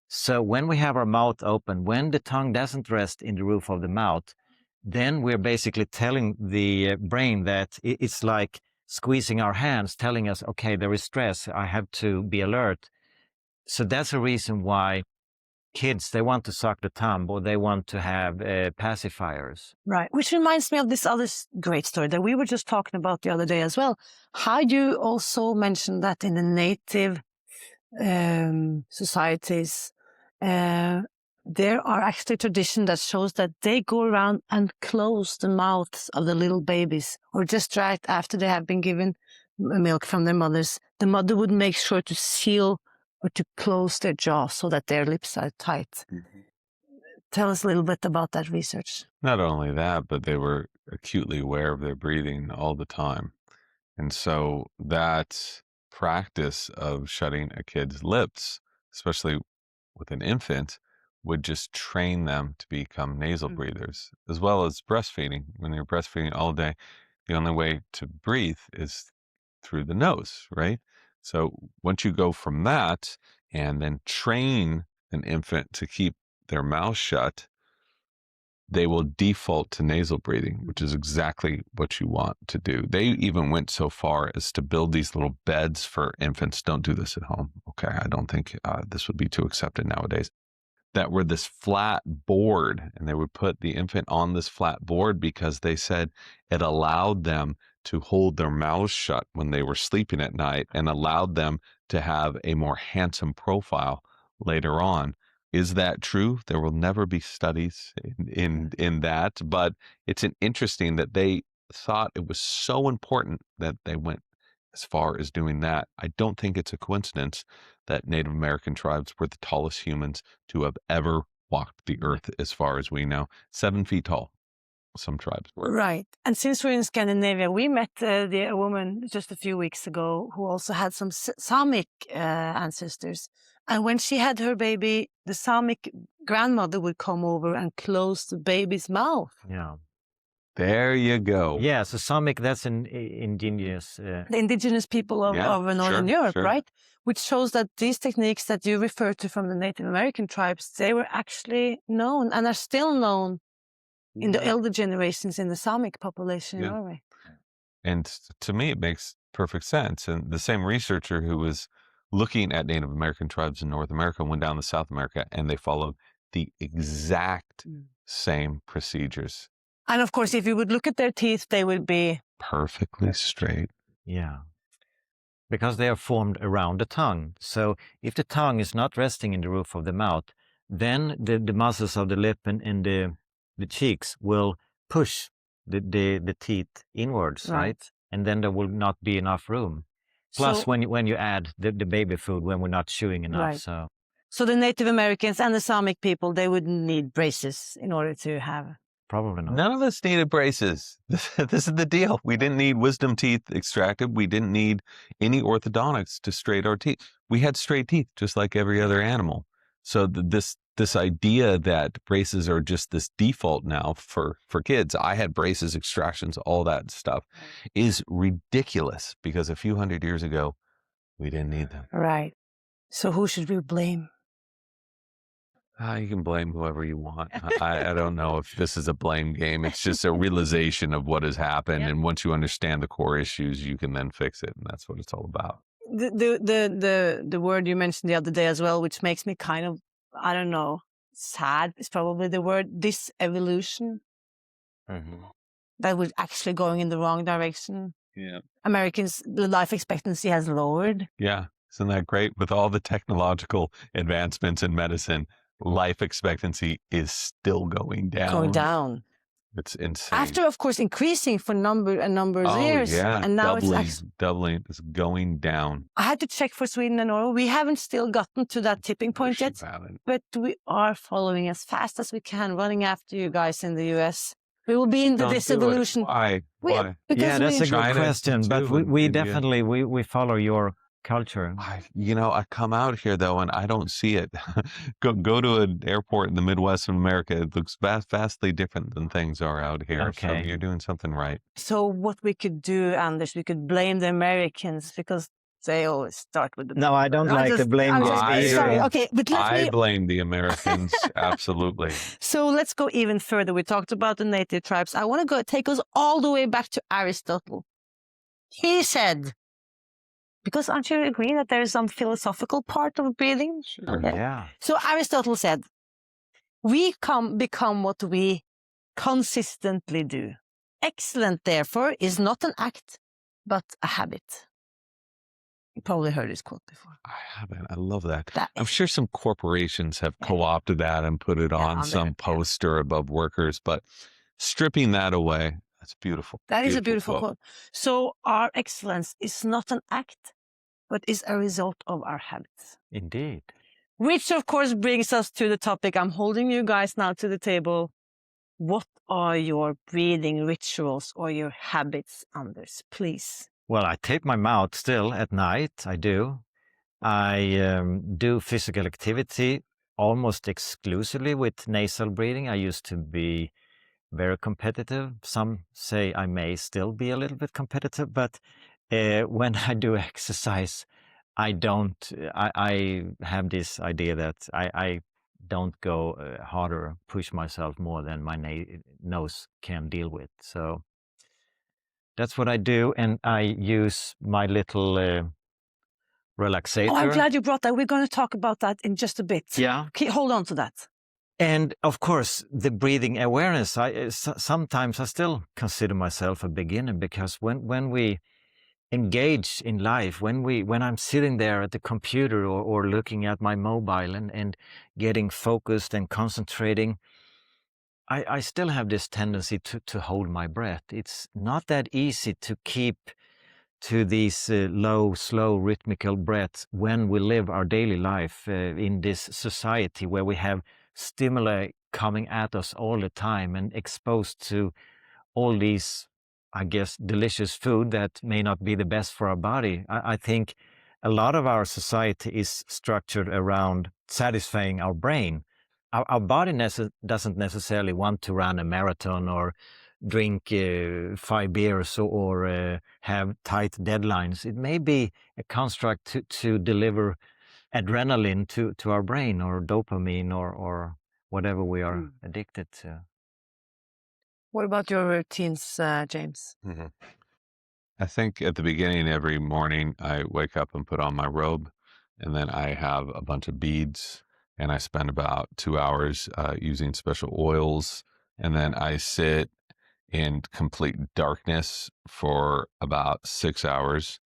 So when we have our mouth open, when the tongue doesn't rest in the roof of the mouth, then we're basically telling the brain that it's like squeezing our hands, telling us, okay, there is stress. I have to be alert. So that's a reason why kids, they want to suck the thumb, or they want to have pacifiers. Right. Which reminds me of this other great story that we were just talking about the other day as well. How you also mentioned that in the native societies, there are actually traditions that shows that they go around and close the mouths of the little babies, or just right after they have been given milk from their mothers. The mother would make sure to seal or to close their jaw so that their lips are tight. Tell us a little bit about that research. Not only that, but they were acutely aware of their breathing all the time. And so that practice of shutting a kid's lips, especially with an infant, would just train them to become nasal breathers, as well as breastfeeding. When you're breastfeeding all day, the only way to breathe is through the nose, right? So once you go from that and then train an infant to keep their mouth shut, they will default to nasal breathing, which is exactly what you want to do. They even went so far as to build these little beds for infants. Don't do this at home. Okay. I don't think this would be too accepted nowadays. That were this flat board, and they would put the infant on this flat board because they said it allowed them to hold their mouths shut when they were sleeping at night, and allowed them to have a more handsome profile later on. Is that true? There will never be studies in that, but it's interesting that they thought it was so important that they went as far as doing that. I don't think it's a coincidence that Native American tribes were the tallest humans to have ever walked the earth, as far as we know. 7 feet tall, some tribes were. Right. And since we're in Scandinavia, we met a woman just a few weeks ago who also had some Samic ancestors. And when she had her baby, the Samic grandmother would come over and close the baby's mouth. Yeah. There you go. Yeah, so Samic, that's an indigenous... The indigenous people of Northern Europe, right? Which shows that these techniques that you refer to from the Native American tribes, they were actually known and are still known in the elder generations in the Samic population in Norway. And to me, it makes perfect sense. And the same researcher who was looking at Native American tribes in North America went down to South America, and they followed the exact same procedures. And of course, if you would look at their teeth, they would be perfectly straight. Yeah. Because they are formed around the tongue. So if the tongue is not resting in the roof of the mouth, then the muscles of the lip and the cheeks will push the teeth inwards, right? And then there will not be enough room. Plus, so, when you add the baby food, when we're not chewing enough. So the Native Americans and the Samic people, they wouldn't need braces in order to have... Probably not. None of us needed braces. This is the deal. We didn't need wisdom teeth extracted. We didn't need any orthodontics to straighten our teeth. We had straight teeth just like every other animal. So this idea that braces are just this default now for kids, I had braces, extractions, all that stuff, is ridiculous because a few hundred years ago, we didn't need them. Right. So who should we blame? You can blame whoever you want. I don't know if this is a blame game. It's just a realization of what has happened. And once you understand the core issues, you can then fix it. And that's what it's all about. The word you mentioned the other day as well, which makes me kind of, I don't know, sad, is probably the word disevolution. That we're actually going in the wrong direction. Yeah. Americans, the life expectancy has lowered. Yeah. Isn't that great? With all the technological advancements in medicine, life expectancy is still going down. Going down. It's insane. After, of course, increasing for numbers of years. Yeah. And now doubling. It's going down. I had to check for Sweden and Norway. We haven't still gotten to that tipping point yet, but we are following as fast as we can, running after you guys in the US. We will be in the disevolution. Why? Yeah, that's a good question. But we definitely, we follow your culture. I come out here though, and I don't see it. go to an airport in the Midwest of America. It looks vastly different than things are out here. Okay. So you're doing something right. So what we could do, Anders, we could blame the Americans because they always start with the... No, I don't like the blame game. Sorry, okay, but I blame the Americans, absolutely. So let's go even further. We talked about the native tribes. I want to take us all the way back to Aristotle. He said, because aren't you agreeing that there is some philosophical part of breathing? Sure. Yeah. So Aristotle said, we become what we consistently do. Excellent, therefore, is not an act, but a habit. You probably heard this quote before. I haven't. I love that. I'm sure some corporations have co-opted that and put it on some poster above workers, but stripping that away, that's beautiful. That is a beautiful quote. So our excellence is not an act, but is a result of our habits. Indeed. Which, of course, brings us to the topic. I'm holding you guys now to the table. What are your breathing rituals or your habits, Anders? Please. Well, I tape my mouth still at night. I do. I do physical activity almost exclusively with nasal breathing. I used to be very competitive. Some say I may still be a little bit competitive, but when I do exercise, I don't. I have this idea that I don't go harder, push myself more than my nose can deal with. So that's what I do, and I use my little relaxator. Oh, I'm glad you brought that. We're going to talk about that in just a bit. Yeah. Okay, hold on to that. And of course, the breathing awareness. Sometimes I still consider myself a beginner because when we engage in life, when I'm sitting there at the computer or looking at my mobile and getting focused and concentrating, I still have this tendency to hold my breath. It's not that easy to keep to these low, slow, rhythmical breaths when we live our daily life in this society where we have stimuli coming at us all the time and exposed to all these, I guess, delicious food that may not be the best for our body. I think a lot of our society is structured around satisfying our brain. Our body doesn't necessarily want to run a marathon or drink 5 beers or have tight deadlines. It may be a construct to deliver adrenaline to our brain, or dopamine, or whatever we are addicted to. What about your routines, James? Mm-hmm. I think at the beginning, every morning, I wake up and put on my robe, and then I have a bunch of beads, and I spend about 2 hours using special oils, and then I sit in complete darkness for about 6 hours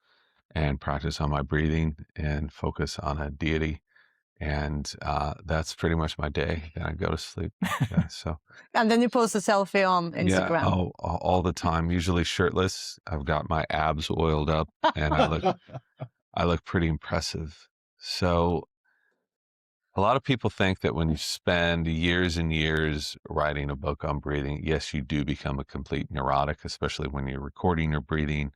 and practice on my breathing and focus on a deity. And that's pretty much my day. Then I go to sleep. Yeah, so. And then you post a selfie on Instagram. Yeah, all the time, usually shirtless. I've got my abs oiled up and I look pretty impressive. So a lot of people think that when you spend years and years writing a book on breathing, yes, you do become a complete neurotic, especially when you're recording your breathing,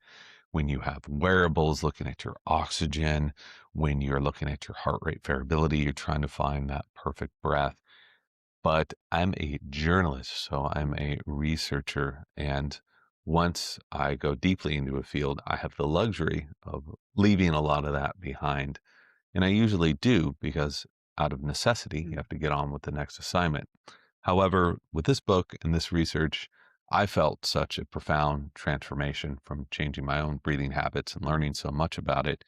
when you have wearables looking at your oxygen, when you're looking at your heart rate variability, you're trying to find that perfect breath. But I'm a journalist, so I'm a researcher. And once I go deeply into a field, I have the luxury of leaving a lot of that behind. And I usually do because out of necessity, you have to get on with the next assignment. However, with this book and this research, I felt such a profound transformation from changing my own breathing habits and learning so much about it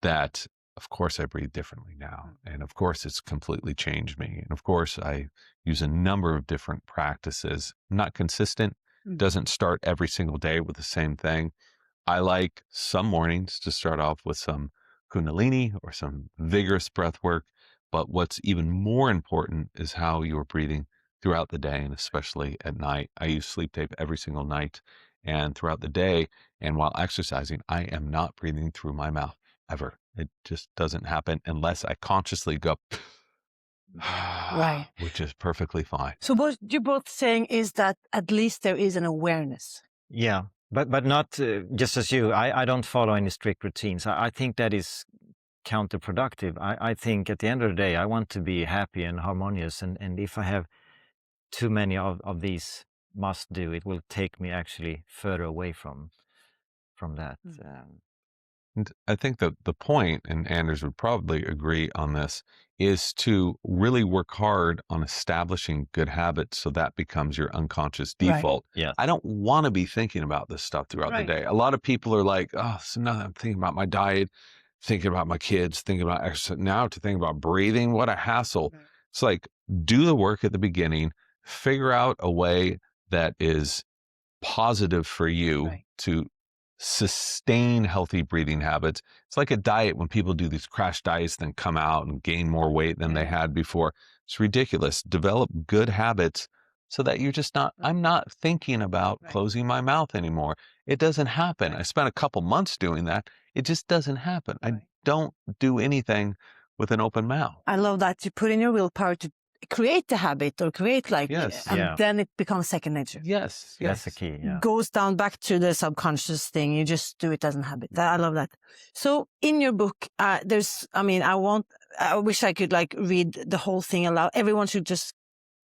that, of course, I breathe differently now. And of course, it's completely changed me. And of course, I use a number of different practices, not consistent, doesn't start every single day with the same thing. I like some mornings to start off with some Kundalini or some vigorous breath work. But what's even more important is how you're breathing throughout the day, and especially at night. I use sleep tape every single night and throughout the day. And while exercising, I am not breathing through my mouth ever. It just doesn't happen unless I consciously go, Right. which is perfectly fine. So what you're both saying is that at least there is an awareness. Yeah, but not just as you. I don't follow any strict routines. I think that is counterproductive. I think at the end of the day, I want to be happy and harmonious. And if I have too many of these must do, it will take me actually further away from that. And I think that the point, and Anders would probably agree on this, is to really work hard on establishing good habits so that becomes your unconscious default. Right. Yeah. I don't want to be thinking about this stuff throughout the day. A lot of people are like, oh, so now I'm thinking about my diet, thinking about my kids, thinking about exercise. Now to think about breathing, what a hassle. Right. It's like, do the work at the beginning, figure out a way that is positive for you to sustain healthy breathing habits. It's like a diet when people do these crash diets, then come out and gain more weight than they had before. It's ridiculous. Develop good habits so that you're just not, I'm not thinking about closing my mouth anymore. It doesn't happen. I spent a couple months doing that. It just doesn't happen. I don't do anything with an open mouth. I love that you put in your willpower to create the habit or create then it becomes second nature. Yes. That's the key. Yeah. Goes down back to the subconscious thing. You just do it as a habit. I love that. So in your book, I wish I could read the whole thing aloud. Everyone should just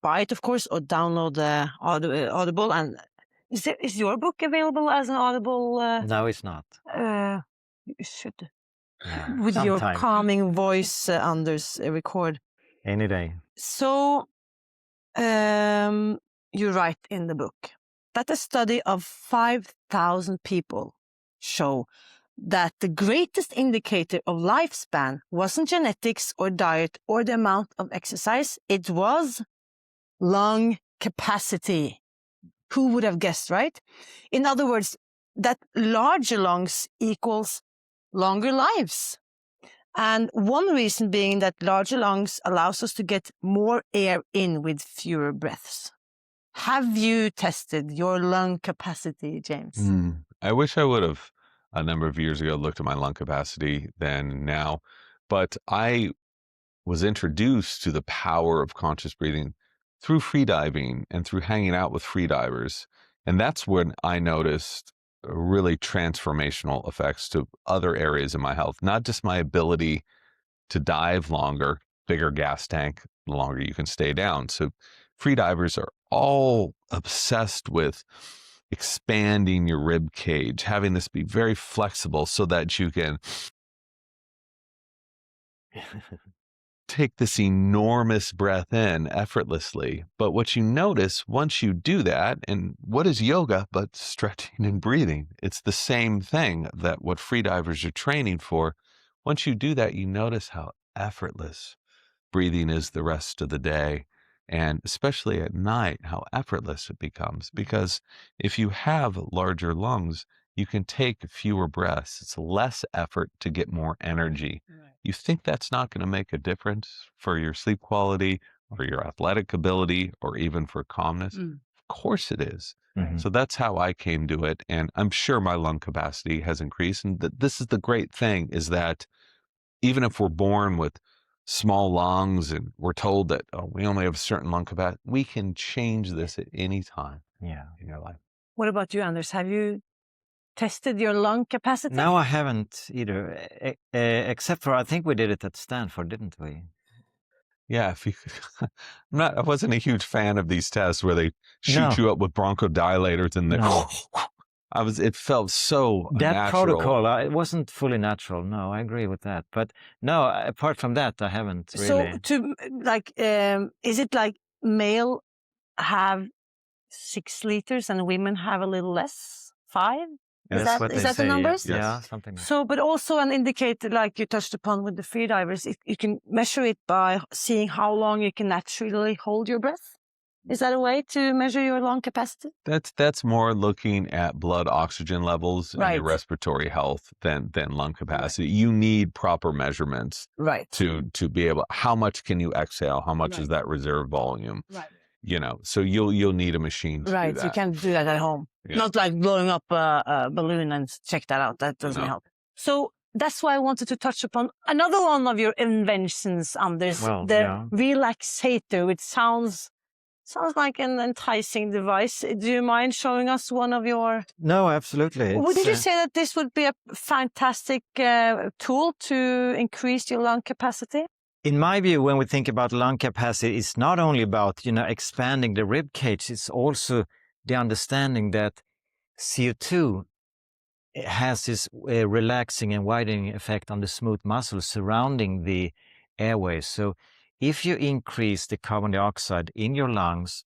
buy it, of course, or download the Audible. And is your book available as an Audible? No, it's not. You should. Yeah, with sometime. Your calming voice, Anders, record. Any day. So, you write in the book that a study of 5,000 people show that the greatest indicator of lifespan wasn't genetics or diet or the amount of exercise. It was lung capacity. Who would have guessed, right? In other words, that larger lungs equals longer lives. And one reason being that larger lungs allows us to get more air in with fewer breaths. Have you tested your lung capacity, James? I wish I would have a number of years ago looked at my lung capacity then and now, but I was introduced to the power of conscious breathing through freediving and through hanging out with freedivers. And that's when I noticed really transformational effects to other areas of my health, not just my ability to dive longer, bigger gas tank, the longer you can stay down. So free divers are all obsessed with expanding your rib cage, having this be very flexible so that you can take this enormous breath in effortlessly. But what you notice once you do that, and what is yoga but stretching and breathing? It's the same thing that what freedivers are training for. Once you do that, you notice how effortless breathing is the rest of the day. And especially at night, how effortless it becomes. Because if you have larger lungs, you can take fewer breaths. It's less effort to get more energy. Right. You think that's not going to make a difference for your sleep quality or your athletic ability or even for calmness? Of course it is. Mhm. So that's how I came to it. And I'm sure my lung capacity has increased. And this is the great thing, is that even if we're born with small lungs and we're told that, oh, we only have a certain lung capacity, we can change this at any time in your life. What about you, Anders? Have you tested your lung capacity? No, I haven't either, except for I think we did it at Stanford, didn't we? Yeah, if you, I wasn't a huge fan of these tests where they shoot you up with bronchodilators and it felt so that unnatural. protocol, it wasn't fully natural. No, I agree with that. But no, apart from that, I haven't really. So is it like male have 6 liters and women have a little less, 5? Is That's what that they say, the numbers? Yes. Yeah, something like So, but also an indicator, like you touched upon with the freedivers, you can measure it by seeing how long you can naturally hold your breath. Is that a way to measure your lung capacity? That's more looking at blood oxygen levels and Right. your respiratory health than lung capacity. You need proper measurements Right. to be able. How much can you exhale? How much is that reserve volume? Right. You know, so you'll need a machine to do Right. that. You can't do that at home. Yeah. Not like blowing up a balloon and check that out. That doesn't No. help. So that's why I wanted to touch upon another one of your inventions, Anders, the relaxator, which sounds like an enticing device. Do you mind showing us one of your? No, absolutely. Would you say that this would be a fantastic tool to increase your lung capacity? In my view, when we think about lung capacity, it's not only about, expanding the rib cage, it's also the understanding that CO2 has this relaxing and widening effect on the smooth muscles surrounding the airways. So if you increase the carbon dioxide in your lungs,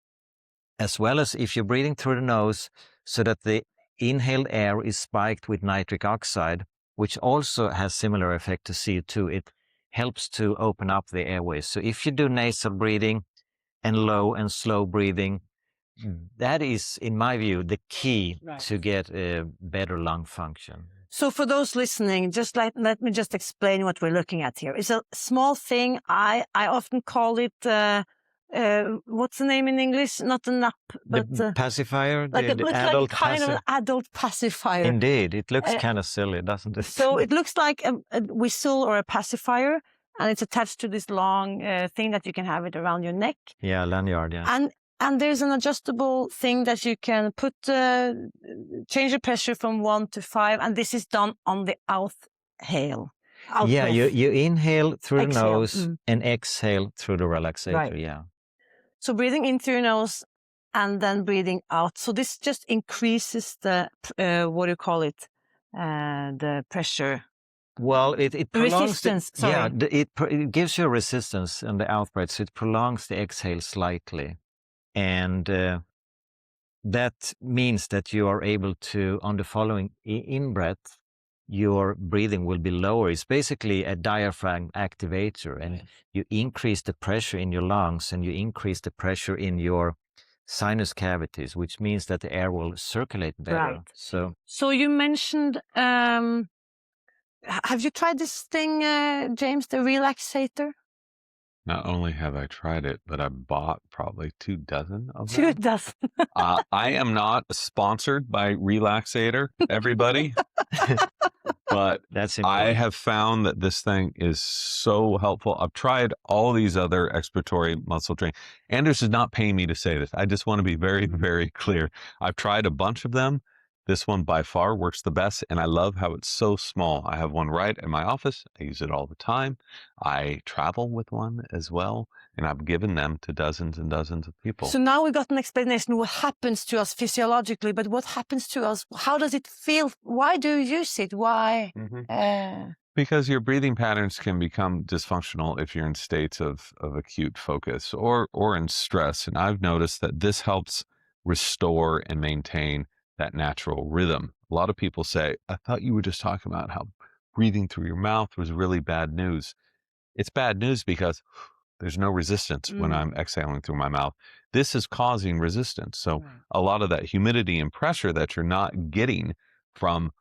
as well as if you're breathing through the nose so that the inhaled air is spiked with nitric oxide, which also has similar effect to CO2, it helps to open up the airways. So if you do nasal breathing and low and slow breathing, that is, in my view, the key to get a better lung function. So for those listening, let me just explain what we're looking at here. It's a small thing. I often call it, what's the name in English? Not a nap, but the pacifier, like it the looks adult like kind of an adult pacifier. Indeed, it looks kind of silly, doesn't it? So it looks like a whistle or a pacifier, and it's attached to this long thing that you can have it around your neck. Yeah, lanyard, yeah. And there's an adjustable thing that you can put, change the pressure from 1 to 5, and this is done on the exhale. Yeah, you inhale through the nose and exhale through the relaxator, right. Yeah. So breathing in through your nose and then breathing out. So this just increases the, what do you call it, the pressure. Well, it prolongs resistance. Sorry. Yeah, it gives you resistance on the out breath, so it prolongs the exhale slightly. And that means that you are able to, on the following in-breath, your breathing will be lower. It's basically a diaphragm activator, and you increase the pressure in your lungs and you increase the pressure in your sinus cavities, which means that the air will circulate better. Right. So you mentioned, have you tried this thing, James, the relaxator? Not only have I tried it, but I bought probably 2 dozen of them. 2 dozen. I am not sponsored by Relaxator, everybody. But that's important. I have found that this thing is so helpful. I've tried all these other expiratory muscle training. Anders is not paying me to say this. I just want to be very, very clear. I've tried a bunch of them, This one by far works the best, and I love how it's so small. I have one right in my office. I use it all the time. I travel with one as well, and I've given them to dozens and dozens of people. So now we got an explanation of what happens to us physiologically, but what happens to us? How does it feel? Why do you use it? Why? Because your breathing patterns can become dysfunctional if you're in states of acute focus or in stress. And I've noticed that this helps restore and maintain that natural rhythm. A lot of people say, I thought you were just talking about how breathing through your mouth was really bad news. It's bad news because there's no resistance when I'm exhaling through my mouth. This is causing resistance. So a lot of that humidity and pressure that you're not getting from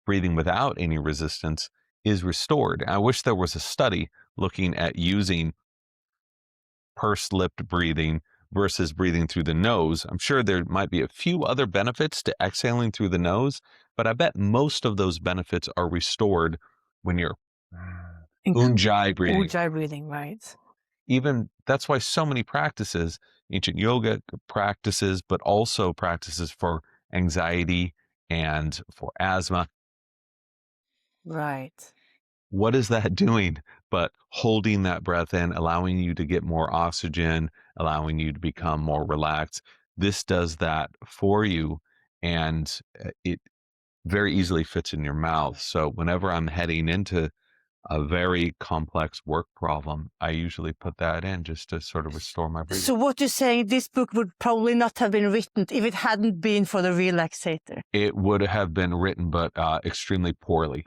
breathing without any resistance is restored. I wish there was a study looking at using pursed-lipped breathing versus breathing through the nose. I'm sure there might be a few other benefits to exhaling through the nose, but I bet most of those benefits are restored when you're ujjayi breathing. Ujjayi breathing, right. Even that's why so many practices, ancient yoga practices, but also practices for anxiety and for asthma. Right. What is that doing but holding that breath in, allowing you to get more oxygen, allowing you to become more relaxed? This does that for you, and it very easily fits in your mouth. So whenever I'm heading into a very complex work problem, I usually put that in just to sort of restore my breathing. So what you're saying, this book would probably not have been written if it hadn't been for the relaxator. It would have been written, but extremely poorly.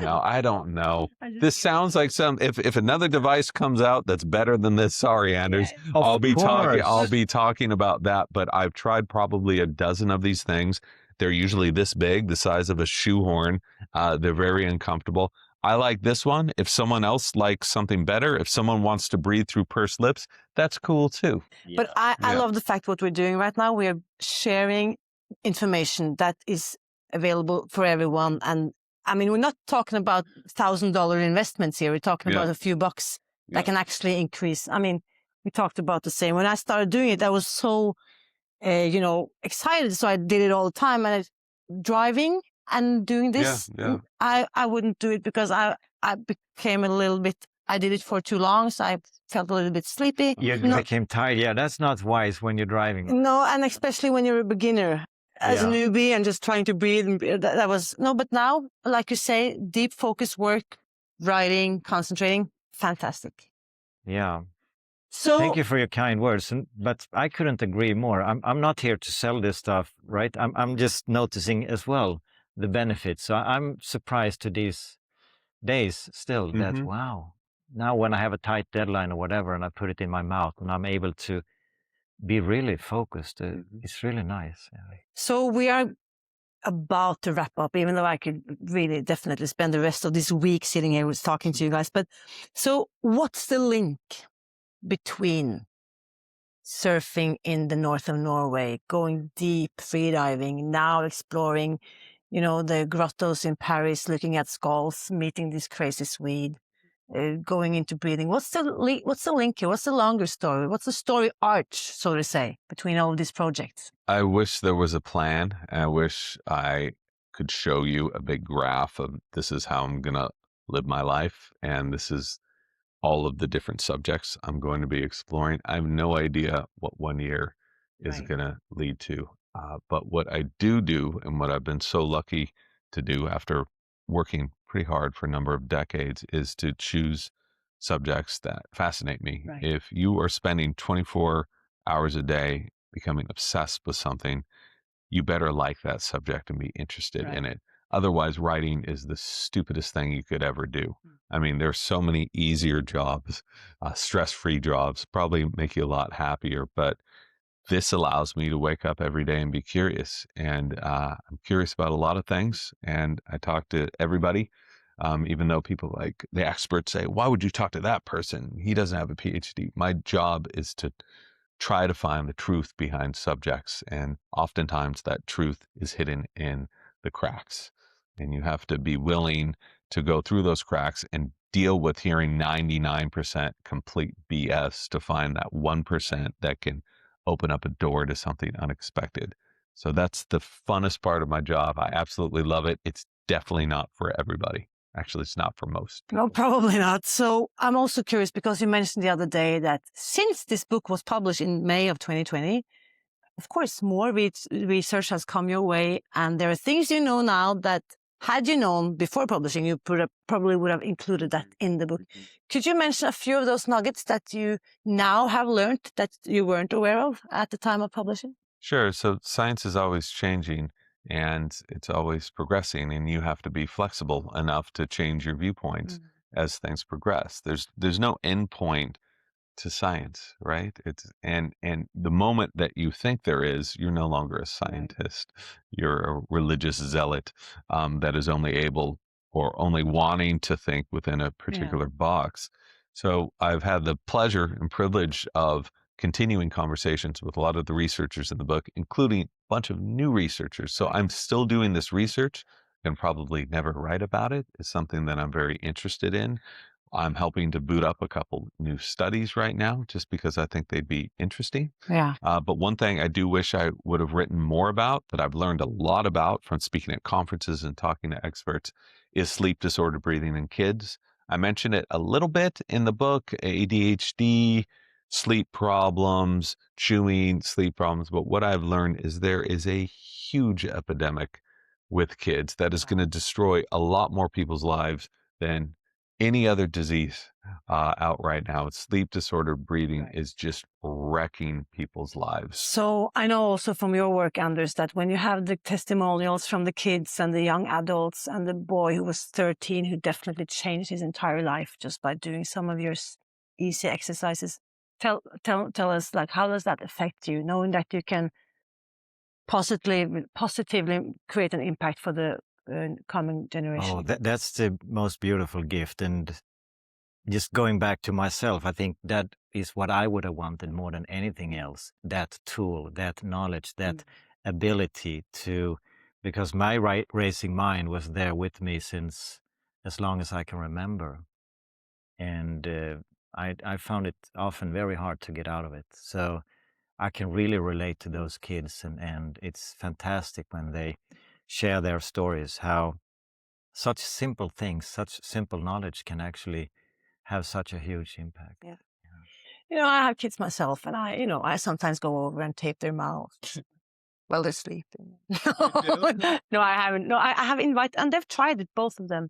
Now, I don't know. This sounds like if another device comes out that's better than this, sorry, Anders, I'll be talking about that. But I've tried probably a dozen of these things. They're usually this big, the size of a shoehorn. They're very uncomfortable. I like this one. If someone else likes something better, if someone wants to breathe through pursed lips, that's cool too. Yeah. But I love the fact what we're doing right now. We're sharing information that is available for everyone. And I mean, we're not talking about $1,000 investments here. We're talking about a few bucks that can actually increase. I mean, we talked about the same. When I started doing it, I was so, excited. So I did it all the time. And driving and doing this, I wouldn't do it because I became a little bit, I did it for too long. So I felt a little bit sleepy. You became tired. Yeah, that's not wise when you're driving. No, and especially when you're a beginner. As a newbie and just trying to breathe, that was but now, like you say, deep focus work, writing, concentrating, fantastic. Yeah. So thank you for your kind words, but I couldn't agree more. I'm not here to sell this stuff, right? I'm just noticing as well the benefits. So I'm surprised to these days still that wow. Now when I have a tight deadline or whatever, and I put it in my mouth, and I'm able to be really focused, it's really nice. So we are about to wrap up, even though I could really definitely spend the rest of this week sitting here with talking to you guys. But so what's the link between surfing in the north of Norway, going deep freediving, now exploring, the grottos in Paris, looking at skulls, meeting this crazy Swede, going into breathing? What's the link here? What's the longer story? What's the story arch, so to say, between all of these projects? I wish there was a plan. I wish I could show you a big graph of this is how I'm going to live my life, and this is all of the different subjects I'm going to be exploring. I have no idea what 1 year is going to lead to. But what I do, and what I've been so lucky to do after working pretty hard for a number of decades, is to choose subjects that fascinate me. Right. If you are spending 24 hours a day becoming obsessed with something, you better like that subject and be interested in it. Otherwise, writing is the stupidest thing you could ever do. I mean, there's so many easier jobs, stress-free jobs, probably make you a lot happier, but this allows me to wake up every day and be curious. And I'm curious about a lot of things, and I talk to everybody, even though people like the experts say, why would you talk to that person? He doesn't have a PhD. My job is to try to find the truth behind subjects, and oftentimes that truth is hidden in the cracks, and you have to be willing to go through those cracks and deal with hearing 99% complete BS to find that 1% that can open up a door to something unexpected. So that's the funnest part of my job. I absolutely love it. It's definitely not for everybody. Actually, it's not for most people. No, probably not. So I'm also curious because you mentioned the other day that since this book was published in May of 2020, of course, more research has come your way, and there are things you know now that had you known before publishing, you probably would have included that in the book. Could you mention a few of those nuggets that you now have learned that you weren't aware of at the time of publishing? Sure. So science is always changing and it's always progressing, and you have to be flexible enough to change your viewpoints as things progress. There's no end point to science, right? It's and the moment that you think there is, you're no longer a scientist. You're a religious zealot that is only able or only wanting to think within a particular box. So I've had the pleasure and privilege of continuing conversations with a lot of the researchers in the book, including a bunch of new researchers. So I'm still doing this research and probably never write about it. It's something that I'm very interested in. I'm helping to boot up a couple new studies right now just because I think they'd be interesting. Yeah. But one thing I do wish I would have written more about that I've learned a lot about from speaking at conferences and talking to experts is sleep disorder breathing in kids. I mentioned it a little bit in the book, ADHD, sleep problems, chewing, sleep problems. But what I've learned is there is a huge epidemic with kids that is going to destroy a lot more people's lives than any other disease out right now. Sleep disorder breathing is just wrecking people's lives. So I know also from your work, Anders, that when you have the testimonials from the kids and the young adults and the boy who was 13 who definitely changed his entire life just by doing some of your easy exercises, tell us, like, how does that affect you, knowing that you can positively create an impact for the coming generation? Oh, that's the most beautiful gift. And just going back to myself, I think that is what I would have wanted more than anything else. That tool, that knowledge, that ability to, because my racing mind was there with me since as long as I can remember. And I found it often very hard to get out of it. So I can really relate to those kids, and it's fantastic when they share their stories, how such simple things, such simple knowledge can actually have such a huge impact. Yeah. You know, I have kids myself, and I sometimes go over and tape their mouths while they're sleeping. No, I haven't. No, I have invited, and they've tried it, both of them.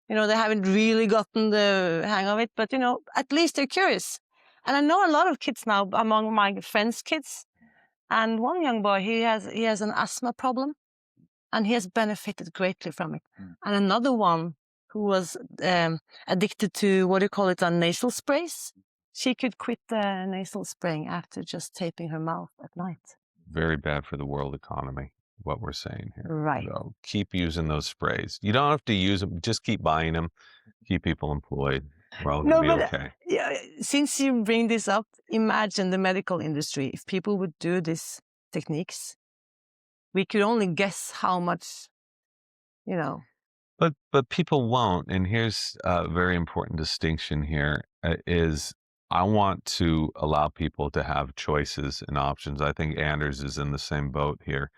They haven't really gotten the hang of it, but at least they're curious. And I know a lot of kids now among my friends' kids. And one young boy, he has an asthma problem, and he has benefited greatly from it. And another one who was addicted to, what do you call it, nasal sprays. She could quit the nasal spraying after just taping her mouth at night. Very bad for the world economy, what we're saying here. Right. So keep using those sprays. You don't have to use them. Just keep buying them. Keep people employed. We're all going to be okay. Yeah, since you bring this up, imagine the medical industry. If people would do these techniques, we could only guess how much, But people won't. And here's a very important distinction here is I want to allow people to have choices and options. I think Anders is in the same boat here.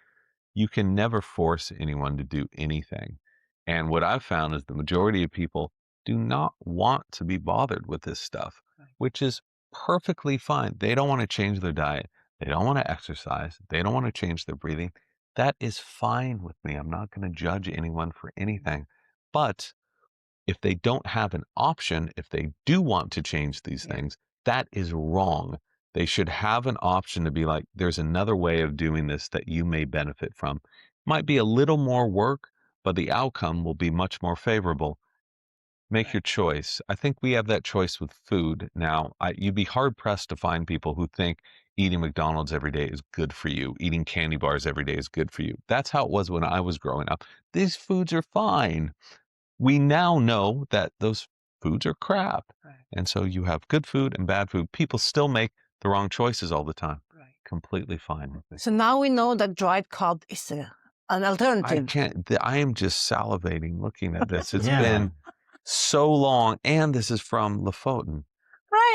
You can never force anyone to do anything. And what I've found is the majority of people do not want to be bothered with this stuff, which is perfectly fine. They don't want to change their diet. They don't want to exercise. They don't want to change their breathing. That is fine with me. I'm not going to judge anyone for anything. But if they don't have an option, if they do want to change these things, that is wrong. They should have an option to be like, there's another way of doing this that you may benefit from. Might be a little more work, but the outcome will be much more favorable. Make your choice. I think we have that choice with food now. You'd be hard pressed to find people who think eating McDonald's every day is good for you. Eating candy bars every day is good for you. That's how it was when I was growing up. These foods are fine. We now know that those foods are crap. Right. And so you have good food and bad food. People still make the wrong choices all the time. Right. Completely fine with it. So now we know that dried cod is an alternative. I am just salivating looking at this. It's been so long. And this is from Lofoten.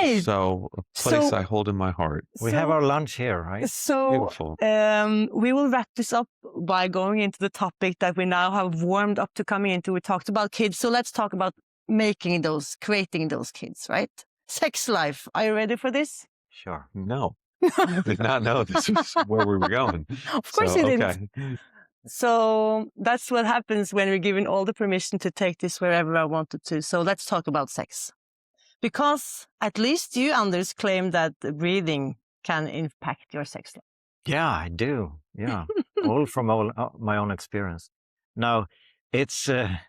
right. So a place I hold in my heart. We have our lunch here, right? So Beautiful. we will wrap this up by going into the topic that we now have warmed up to coming into. We talked about kids, so let's talk about creating those kids, right? Sex life. Are you ready for this? Sure. No. I did not know this was where we were going. Of course you didn't. Okay. So that's what happens when we're given all the permission to take this wherever I wanted to. So let's talk about sex. Because at least you, Anders, claim that breathing can impact your sex life. Yeah, I do. Yeah, all from my own experience. Now, there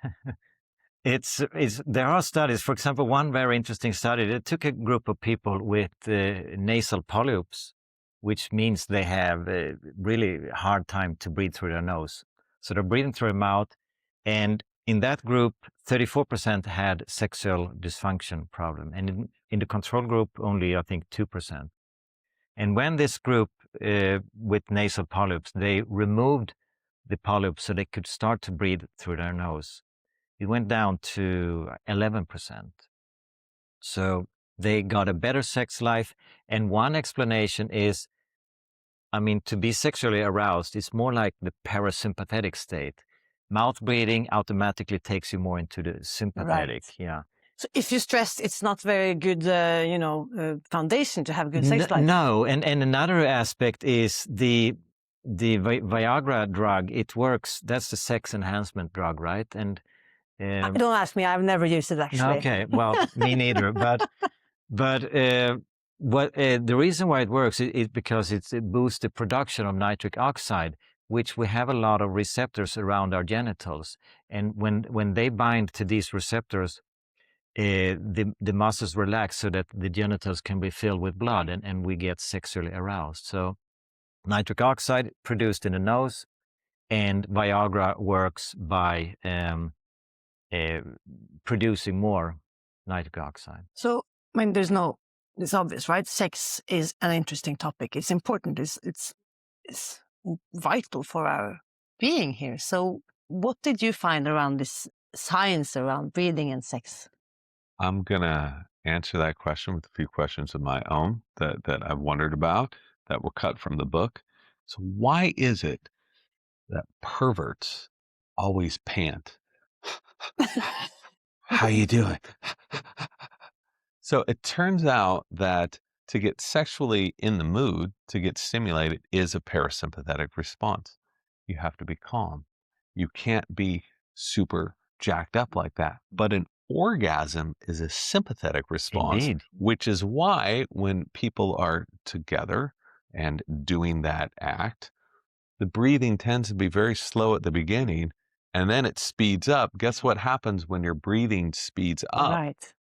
are studies. For example, one very interesting study. They took a group of people with nasal polyps, which means they have a really hard time to breathe through their nose. So they're breathing through their mouth, and in that group, 34% had sexual dysfunction problem, and in the control group, only I think 2%. And when this group with nasal polyps, they removed the polyps so they could start to breathe through their nose, it went down to 11%. So they got a better sex life. And one explanation is, I mean, to be sexually aroused is more like the parasympathetic state. Mouth breathing automatically takes you more into the sympathetic. Right. Yeah. So if you're stressed, it's not very good, foundation to have a good sex life. No, and another aspect is the Viagra drug. It works. That's the sex enhancement drug, right? And don't ask me. I've never used it actually. okay, well, me neither. But what the reason why it works is because it boosts the production of nitric oxide, which we have a lot of receptors around our genitals, and when they bind to these receptors, the muscles relax so that the genitals can be filled with blood, and we get sexually aroused. So nitric oxide produced in the nose, and Viagra works by producing more nitric oxide. So, I mean, it's obvious, right? Sex is an interesting topic. It's important. It's vital for our being here. So what did you find around this science around breathing and sex? I'm going to answer that question with a few questions of my own that I've wondered about that were cut from the book. So why is it that perverts always pant? How you doing? So it turns out that to get sexually in the mood, to get stimulated, is a parasympathetic response. You have to be calm. You can't be super jacked up like that. But an orgasm is a sympathetic response, Indeed. which is why when people are together and doing that act, the breathing tends to be very slow at the beginning, and then it speeds up. Guess what happens when your breathing speeds up? Right.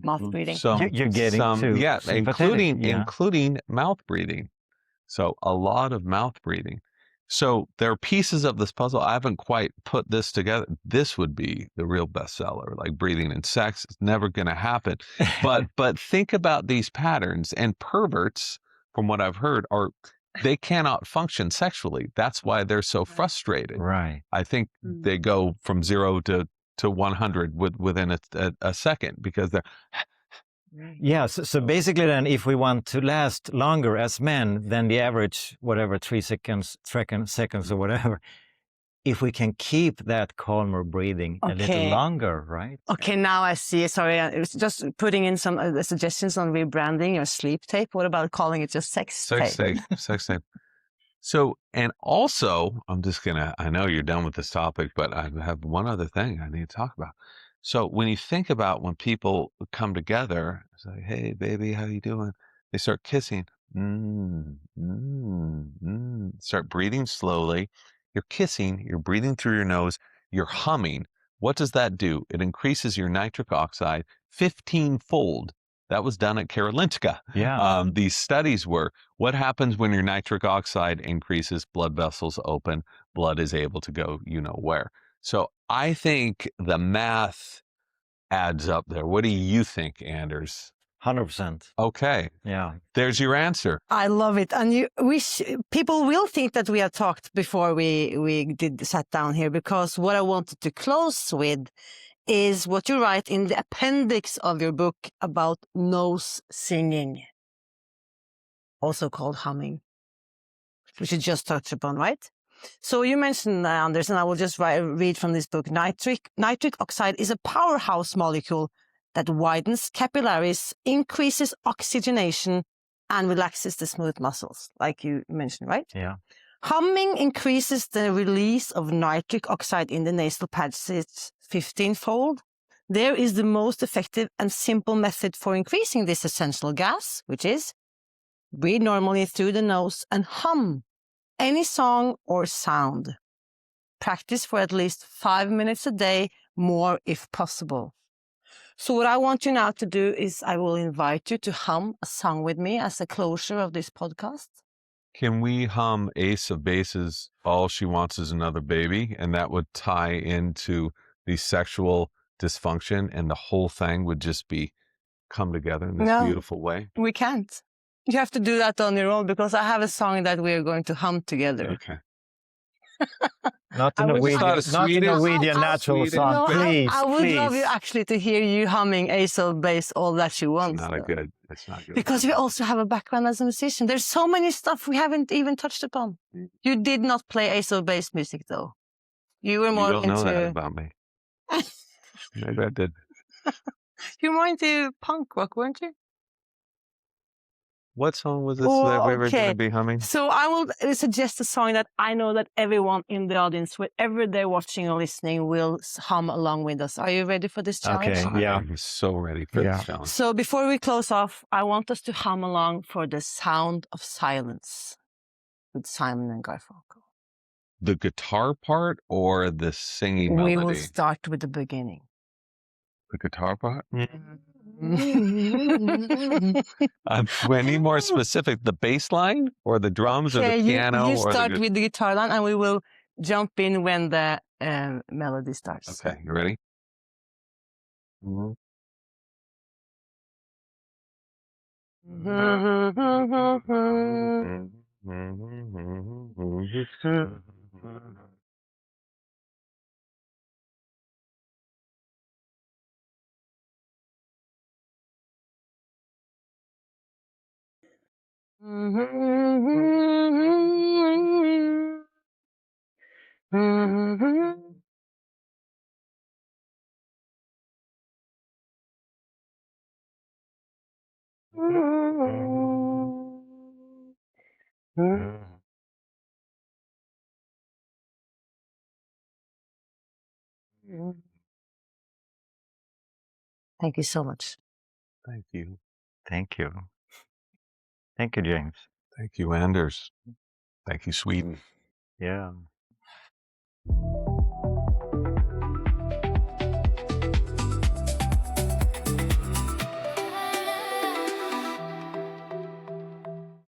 Mouth breathing. So You're getting to sympathetic, including mouth breathing. So a lot of mouth breathing. So there are pieces of this puzzle. I haven't quite put this together. This would be the real bestseller, like breathing and sex. It's never going to happen. But think about these patterns, and perverts, from what I've heard, they cannot function sexually. That's why they're so frustrated. Right. I think they go from 0 to 100 within a second because they're. Yeah, so basically then, if we want to last longer as men than the average, whatever, 3 seconds or whatever, if we can keep that calmer breathing a little longer, right? Okay, now I see. Sorry, I was just putting in some suggestions on rebranding your sleep tape. What about calling it just sex tape? Sex tape. So, and also, I know you're done with this topic, but I have one other thing I need to talk about. So when you think about when people come together, it's like, hey, baby, how you doing? They start kissing. Start breathing slowly. You're kissing, you're breathing through your nose, you're humming. What does that do? It increases your nitric oxide 15-fold. That was done at Karolinska. Yeah. These studies were, what happens when your nitric oxide increases? Blood vessels open, blood is able to go where. So I think the math adds up there. What do you think, Anders? 100%. Okay. Yeah. There's your answer. I love it. And people will think that we have talked before we sat down here, because what I wanted to close with is what you write in the appendix of your book about nose singing, also called humming, which you just touched upon, right? So you mentioned, Anders, and I will just read from this book, nitric oxide is a powerhouse molecule that widens capillaries, increases oxygenation, and relaxes the smooth muscles, like you mentioned, right? Yeah. Humming increases the release of nitric oxide in the nasal passage 15-fold. There is the most effective and simple method for increasing this essential gas, which is breathe normally through the nose and hum any song or sound. Practice for at least 5 minutes a day, more if possible. So what I want you now to do is I will invite you to hum a song with me as a closure of this podcast. Can we hum Ace of Bases, All She Wants Is Another Baby? And that would tie into the sexual dysfunction, and the whole thing would just be come together in this beautiful way. We can't. You have to do that on your own, because I have a song that we are going to hum together. Okay. Not the Norwegian natural song, No, please. I would love you actually to hear you humming Ace of Base, All That She Wants. It's not good. Because we also have a background as a musician. There's so many stuff we haven't even touched upon. You did not play Ace of Base music, though. You were more You don't know that into... about me. Maybe I did. You're more into punk rock, weren't you? What song was this that we were going to be humming? So I will suggest a song that I know that everyone in the audience, wherever they're watching or listening, will hum along with us. Are you ready for this challenge? Okay, yeah. I'm so ready for this challenge. So before we close off, I want us to hum along for The Sound of Silence with Simon and Garfunkel. The guitar part or the singing melody? We will start with the beginning. The guitar part? We need more specific. The bass line or the drums or the piano? You start with the guitar line and we will jump in when the melody starts. Okay, you ready? Mm-hmm. Thank you so much. Thank you. Thank you. Thank you, James. Thank you, Anders. Thank you, Sweden. Yeah.